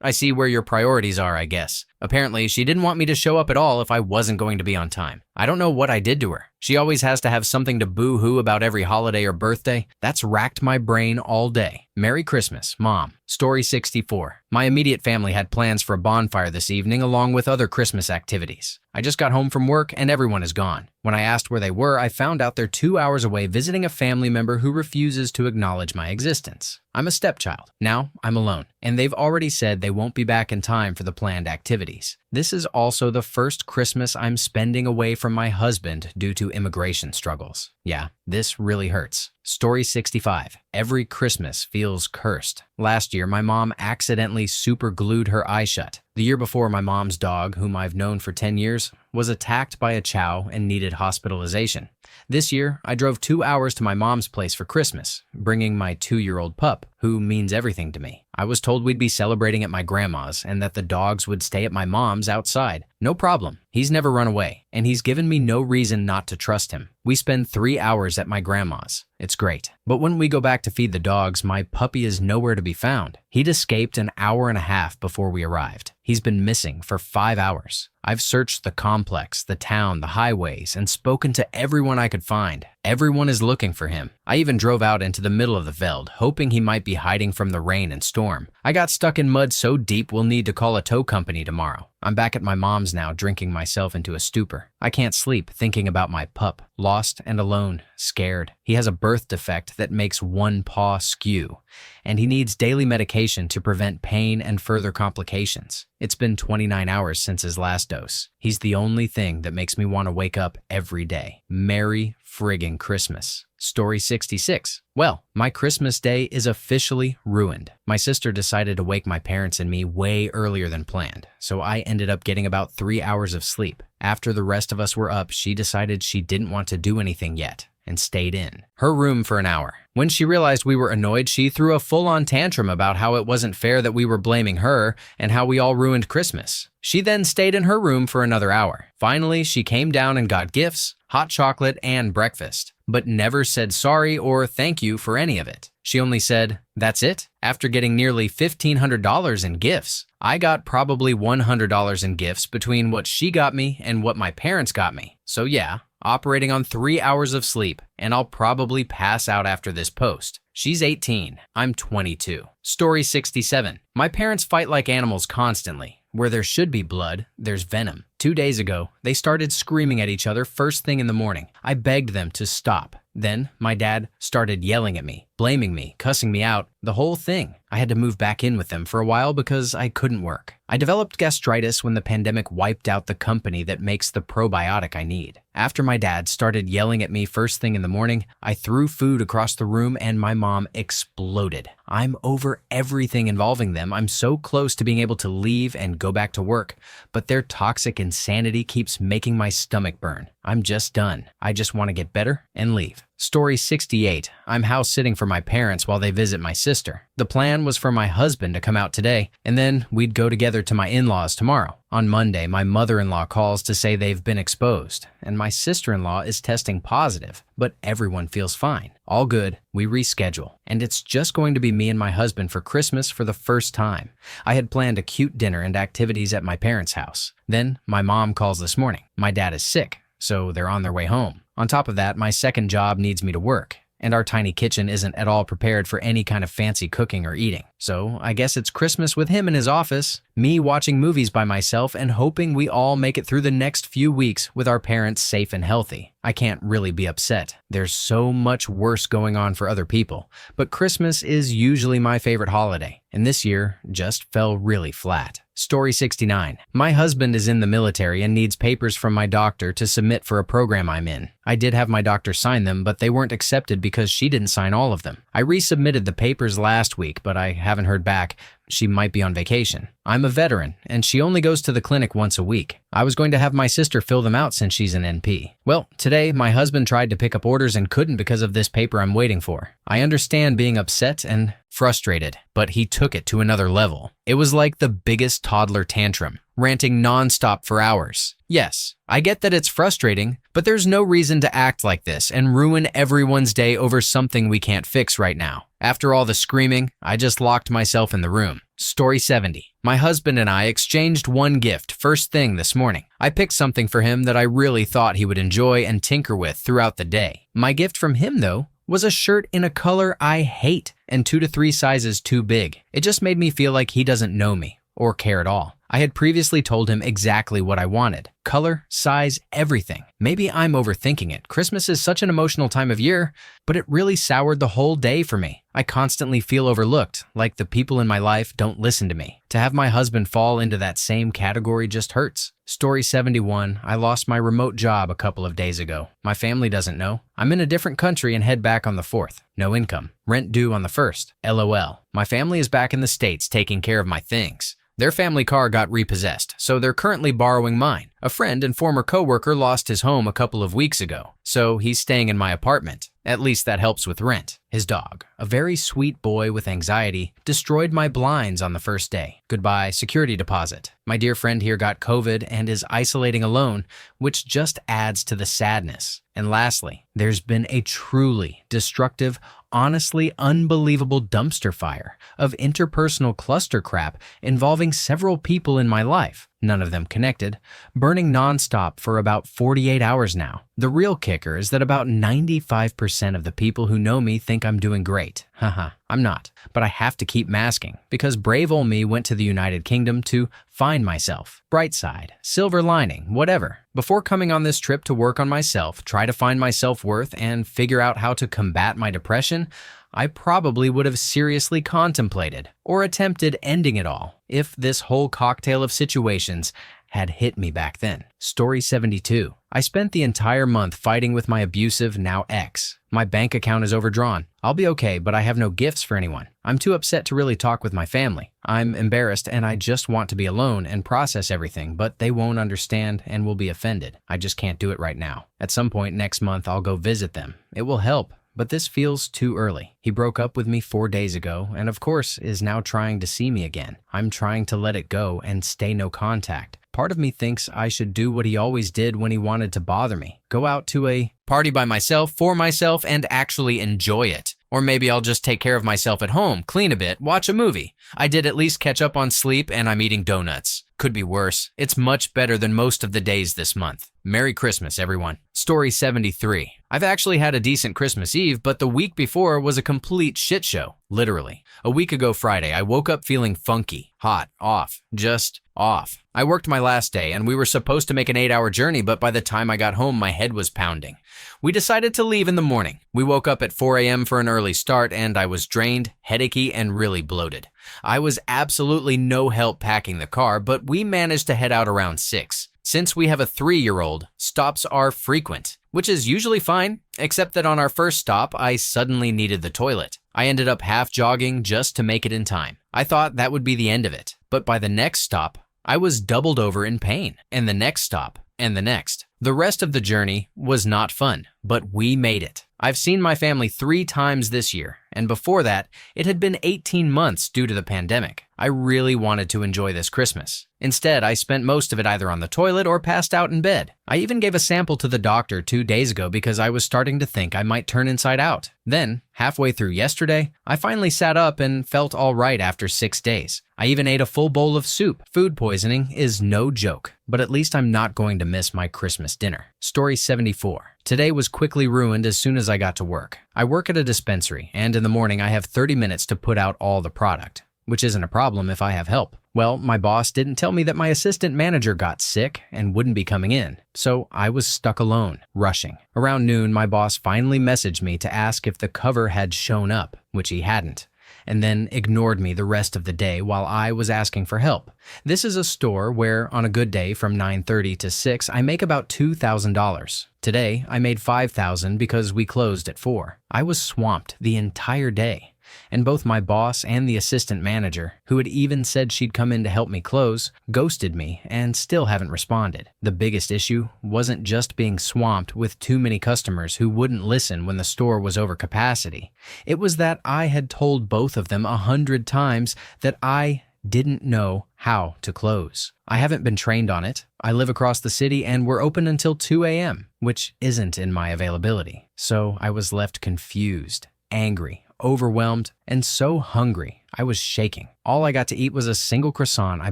I see where your priorities are, I guess. Apparently, she didn't want me to show up at all if I wasn't going to be on time. I don't know what I did to her. She always has to have something to boo-hoo about every holiday or birthday. That's racked my brain all day. Merry Christmas, Mom. Story 64. My immediate family had plans for a bonfire this evening along with other Christmas activities. I just got home from work and everyone is gone. When I asked where they were, I found out they're 2 hours away visiting a family member who refuses to acknowledge my existence. I'm a stepchild. Now I'm alone, and they've already said they won't be back in time for the planned activities. This is also the first Christmas I'm spending away from my husband due to immigration struggles. Yeah, this really hurts. Story 65. Every Christmas feels cursed. Last year, my mom accidentally super glued her eye shut. The year before, my mom's dog, whom I've known for 10 years, was attacked by a chow and needed hospitalization. This year, I drove 2 hours to my mom's place for Christmas, bringing my 2-year-old pup, who means everything to me. I was told we'd be celebrating at my grandma's and that the dogs would stay at my mom's outside. No problem. He's never run away, and he's given me no reason not to trust him. We spend 3 hours at my grandma's. It's great. But when we go back to feed the dogs, my puppy is nowhere to be found. He'd escaped an hour and a half before we arrived. He's been missing for 5 hours. I've searched the complex, the town, the highways, and spoken to everyone I could find. Everyone is looking for him. I even drove out into the middle of the veld, hoping he might be hiding from the rain and storm. I got stuck in mud so deep we'll need to call a tow company tomorrow. I'm back at my mom's now, drinking myself into a stupor. I can't sleep thinking about my pup, lost and alone, scared. He has a birth defect that makes one paw skew, and he needs daily medication to prevent pain and further complications. It's been 29 hours since his last dose. He's the only thing that makes me want to wake up every day. Merry friggin' Christmas. Story 66. Well, my Christmas day is officially ruined. My sister decided to wake my parents and me way earlier than planned, so I ended up getting about 3 hours of sleep. After the rest of us were up, she decided she didn't want to do anything yet and stayed in her room for an hour. When she realized we were annoyed, she threw a full-on tantrum about how it wasn't fair that we were blaming her and how we all ruined Christmas. She then stayed in her room for another hour. Finally, she came down and got gifts, hot chocolate, and breakfast, but never said sorry or thank you for any of it. She only said, "That's it?" After getting nearly $1,500 in gifts. I got probably $100 in gifts between what she got me and what my parents got me. So yeah, operating on 3 hours of sleep, and I'll probably pass out after this post. She's 18, I'm 22. Story 67. My parents fight like animals constantly. Where there should be blood, there's venom. 2 days ago, they started screaming at each other first thing in the morning. I begged them to stop. Then, my dad started yelling at me, blaming me, cussing me out, the whole thing. I had to move back in with them for a while because I couldn't work. I developed gastritis when the pandemic wiped out the company that makes the probiotic I need. After my dad started yelling at me first thing in the morning, I threw food across the room and my mom exploded. I'm over everything involving them. I'm so close to being able to leave and go back to work, but their toxic insanity keeps making my stomach burn. I'm just done. I just want to get better and leave. Story 68. I'm house sitting for my parents while they visit my sister. The plan was for my husband to come out today, and then we'd go together to my in-laws tomorrow. On Monday, my mother-in-law calls to say they've been exposed, and my sister-in-law is testing positive, but everyone feels fine. All good, we reschedule, and it's just going to be me and my husband for Christmas for the first time. I had planned a cute dinner and activities at my parents' house. Then my mom calls this morning. My dad is sick, so they're on their way home. On top of that, my second job needs me to work, and our tiny kitchen isn't at all prepared for any kind of fancy cooking or eating. So I guess it's Christmas with him in his office, me watching movies by myself and hoping we all make it through the next few weeks with our parents safe and healthy. I can't really be upset. There's so much worse going on for other people, but Christmas is usually my favorite holiday, and this year just fell really flat. Story 69. My husband is in the military and needs papers from my doctor to submit for a program I'm in. I did have my doctor sign them, but they weren't accepted because she didn't sign all of them. I resubmitted the papers last week, but I haven't heard back. She might be on vacation. I'm a veteran, and she only goes to the clinic once a week. I was going to have my sister fill them out since she's an NP. Well, today, my husband tried to pick up orders and couldn't because of this paper I'm waiting for. I understand being upset and frustrated, but he took it to another level. It was like the biggest toddler tantrum, ranting nonstop for hours. Yes, I get that it's frustrating, but there's no reason to act like this and ruin everyone's day over something we can't fix right now. After all the screaming, I just locked myself in the room. Story 70. My husband and I exchanged one gift first thing this morning. I picked something for him that I really thought he would enjoy and tinker with throughout the day. My gift from him, though, was a shirt in a color I hate and 2 to 3 sizes too big. It just made me feel like he doesn't know me or care at all. I had previously told him exactly what I wanted. Color, size, everything. Maybe I'm overthinking it. Christmas is such an emotional time of year, but it really soured the whole day for me. I constantly feel overlooked, like the people in my life don't listen to me. To have my husband fall into that same category just hurts. Story 71. I lost my remote job a couple of days ago. My family doesn't know. I'm in a different country and head back on the 4th. No income. Rent due on the 1st. LOL. My family is back in the States taking care of my things. Their family car got repossessed, so they're currently borrowing mine. A friend and former coworker lost his home a couple of weeks ago, so he's staying in my apartment. At least that helps with rent. His dog, a very sweet boy with anxiety, destroyed my blinds on the first day. Goodbye, security deposit. My dear friend here got COVID and is isolating alone, which just adds to the sadness. And lastly, there's been a truly destructive, honestly unbelievable dumpster fire of interpersonal cluster crap involving several people in my life, none of them connected, burning nonstop for about 48 hours now. The real kicker is that about 95% of the people who know me think I'm doing great. Haha, I'm not. But I have to keep masking because brave ol' me went to the United Kingdom to find myself. Bright side, silver lining, whatever. Before coming on this trip to work on myself, try to find my self-worth, and figure out how to combat my depression, I probably would have seriously contemplated or attempted ending it all if this whole cocktail of situations had hit me back then. Story 72. I spent the entire month fighting with my abusive, now ex. My bank account is overdrawn. I'll be okay, but I have no gifts for anyone. I'm too upset to really talk with my family. I'm embarrassed and I just want to be alone and process everything, but they won't understand and will be offended. I just can't do it right now. At some point next month, I'll go visit them. It will help. But this feels too early. He broke up with me 4 days ago and of course is now trying to see me again. I'm trying to let it go and stay no contact. Part of me thinks I should do what he always did when he wanted to bother me. Go out to a party by myself, for myself, and actually enjoy it. Or maybe I'll just take care of myself at home, clean a bit, watch a movie. I did at least catch up on sleep and I'm eating donuts. Could be worse. It's much better than most of the days this month. Merry Christmas, everyone. Story 73. I've actually had a decent Christmas Eve, but the week before was a complete shit show. Literally. A week ago Friday, I woke up feeling funky, hot, off, just off. I worked my last day and we were supposed to make an 8-hour journey, but by the time I got home, my head was pounding. We decided to leave in the morning. We woke up at 4 a.m. for an early start and I was drained, headachy, and really bloated. I was absolutely no help packing the car, but we managed to head out around 6. Since we have a 3-year-old, stops are frequent, which is usually fine, except that on our first stop, I suddenly needed the toilet. I ended up half jogging just to make it in time. I thought that would be the end of it, but by the next stop, I was doubled over in pain, and the next stop, and the next. The rest of the journey was not fun, but we made it. I've seen my family 3 times this year, and before that, it had been 18 months due to the pandemic. I really wanted to enjoy this Christmas. Instead, I spent most of it either on the toilet or passed out in bed. I even gave a sample to the doctor 2 days ago because I was starting to think I might turn inside out. Then, halfway through yesterday, I finally sat up and felt all right after 6 days. I even ate a full bowl of soup. Food poisoning is no joke, but at least I'm not going to miss my Christmas dinner. Story 74. Today was quickly ruined as soon as I got to work. I work at a dispensary, and in the morning I have 30 minutes to put out all the product, which isn't a problem if I have help. Well, my boss didn't tell me that my assistant manager got sick and wouldn't be coming in, so I was stuck alone, rushing. Around noon, my boss finally messaged me to ask if the cover had shown up, which he hadn't, and then ignored me the rest of the day while I was asking for help. This is a store where, on a good day from 9:30 to 6, I make about $2,000. Today, I made $5,000 because we closed at 4. I was swamped the entire day, and both my boss and the assistant manager, who had even said she'd come in to help me close, ghosted me and still haven't responded. The biggest issue wasn't just being swamped with too many customers who wouldn't listen when the store was over capacity. It was that I had told both of them 100 times that I didn't know how to close. I haven't been trained on it. I live across the city and we're open until 2 a.m., which isn't in my availability. So I was left confused, angry, overwhelmed, and so hungry I was shaking. All I got to eat was a single croissant I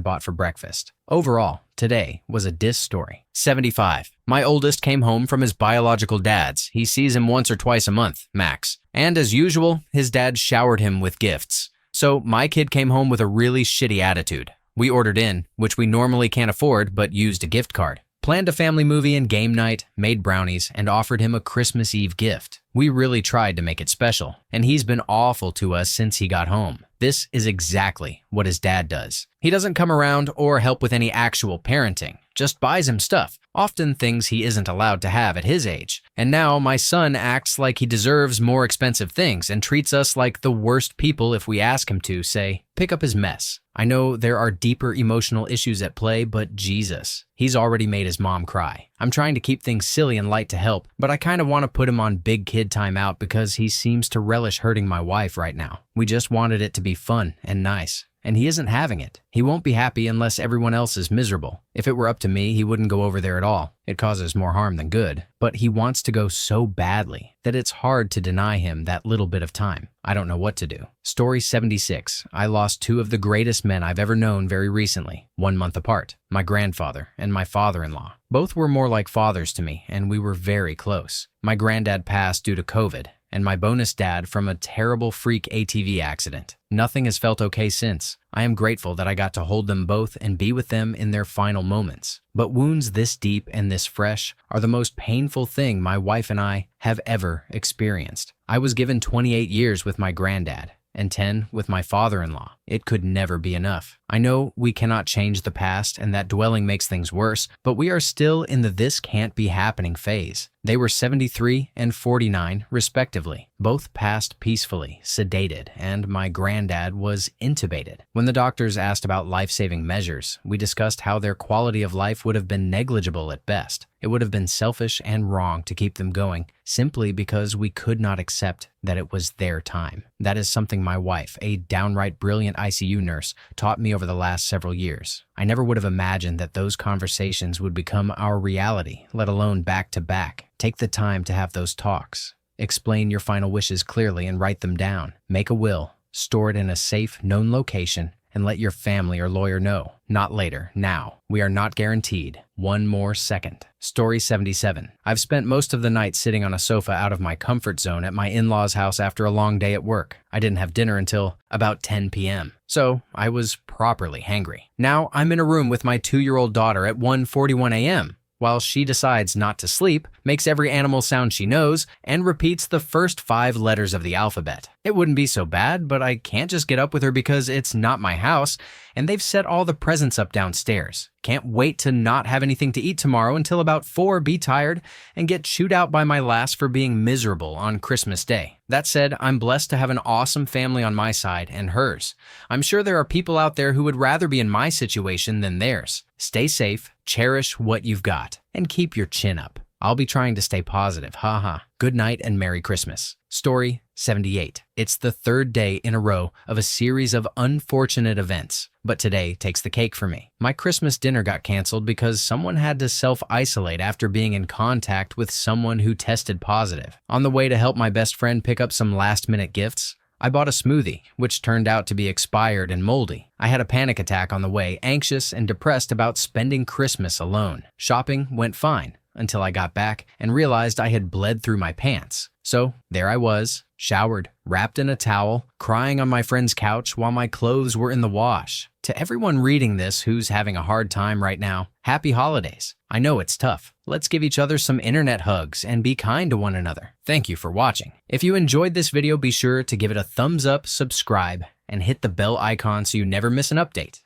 bought for breakfast. Overall, today was a diss story. 75. My oldest came home from his biological dad's. He sees him once or twice a month, max. And as usual, his dad showered him with gifts. So my kid came home with a really shitty attitude. We ordered in, which we normally can't afford, but used a gift card. Planned a family movie and game night, made brownies, and offered him a Christmas Eve gift. We really tried to make it special, and he's been awful to us since he got home. This is exactly what his dad does. He doesn't come around or help with any actual parenting, just buys him stuff, often things he isn't allowed to have at his age. And now my son acts like he deserves more expensive things and treats us like the worst people if we ask him to, say, pick up his mess. I know there are deeper emotional issues at play, but Jesus, he's already made his mom cry. I'm trying to keep things silly and light to help, but I kind of want to put him on big kid timeout because he seems to relish hurting my wife right now. We just wanted it to be fun and nice. And he isn't having it. He won't be happy unless everyone else is miserable. If it were up to me, he wouldn't go over there at all. It causes more harm than good. But he wants to go so badly that it's hard to deny him that little bit of time. I don't know what to do. Story 76. I lost two of the greatest men I've ever known very recently, 1 month apart. My grandfather and my father-in-law. Both were more like fathers to me, and we were very close. My granddad passed due to COVID, and my bonus dad from a terrible freak ATV accident. Nothing has felt okay since. I am grateful that I got to hold them both and be with them in their final moments. But wounds this deep and this fresh are the most painful thing my wife and I have ever experienced. I was given 28 years with my granddad and 10 with my father-in-law. It could never be enough. I know we cannot change the past and that dwelling makes things worse, but we are still in the this can't be happening phase. They were 73 and 49, respectively. Both passed peacefully, sedated, and my granddad was intubated. When the doctors asked about life-saving measures, we discussed how their quality of life would have been negligible at best. It would have been selfish and wrong to keep them going, simply because we could not accept that it was their time. That is something my wife, a downright brilliant ICU nurse, taught me over the last several years. I never would have imagined that those conversations would become our reality, let alone back to back. Take the time to have those talks. Explain your final wishes clearly and write them down. Make a will, store it in a safe, known location, and let your family or lawyer know. Not later, now. We are not guaranteed 1 more second. Story 77. I've spent most of the night sitting on a sofa out of my comfort zone at my in-laws' house after a long day at work. I didn't have dinner until about 10 p.m., so I was properly hangry. Now I'm in a room with my 2-year-old daughter at 1:41 a.m., while she decides not to sleep, makes every animal sound she knows, and repeats the first 5 letters of the alphabet. It wouldn't be so bad, but I can't just get up with her because it's not my house, and they've set all the presents up downstairs. Can't wait to not have anything to eat tomorrow until about 4, be tired, and get chewed out by my lass for being miserable on Christmas Day. That said, I'm blessed to have an awesome family on my side and hers. I'm sure there are people out there who would rather be in my situation than theirs. Stay safe, cherish what you've got, and keep your chin up. I'll be trying to stay positive, haha. Good night and Merry Christmas. Story 78. It's the 3rd day in a row of a series of unfortunate events, but today takes the cake for me. My Christmas dinner got canceled because someone had to self-isolate after being in contact with someone who tested positive. On the way to help my best friend pick up some last-minute gifts, I bought a smoothie, which turned out to be expired and moldy. I had a panic attack on the way, anxious and depressed about spending Christmas alone. Shopping went fine until I got back and realized I had bled through my pants. So there I was, showered, wrapped in a towel, crying on my friend's couch while my clothes were in the wash. To everyone reading this who's having a hard time right now, happy holidays. I know it's tough. Let's give each other some internet hugs and be kind to one another. Thank you for watching. If you enjoyed this video, be sure to give it a thumbs up, subscribe, and hit the bell icon so you never miss an update.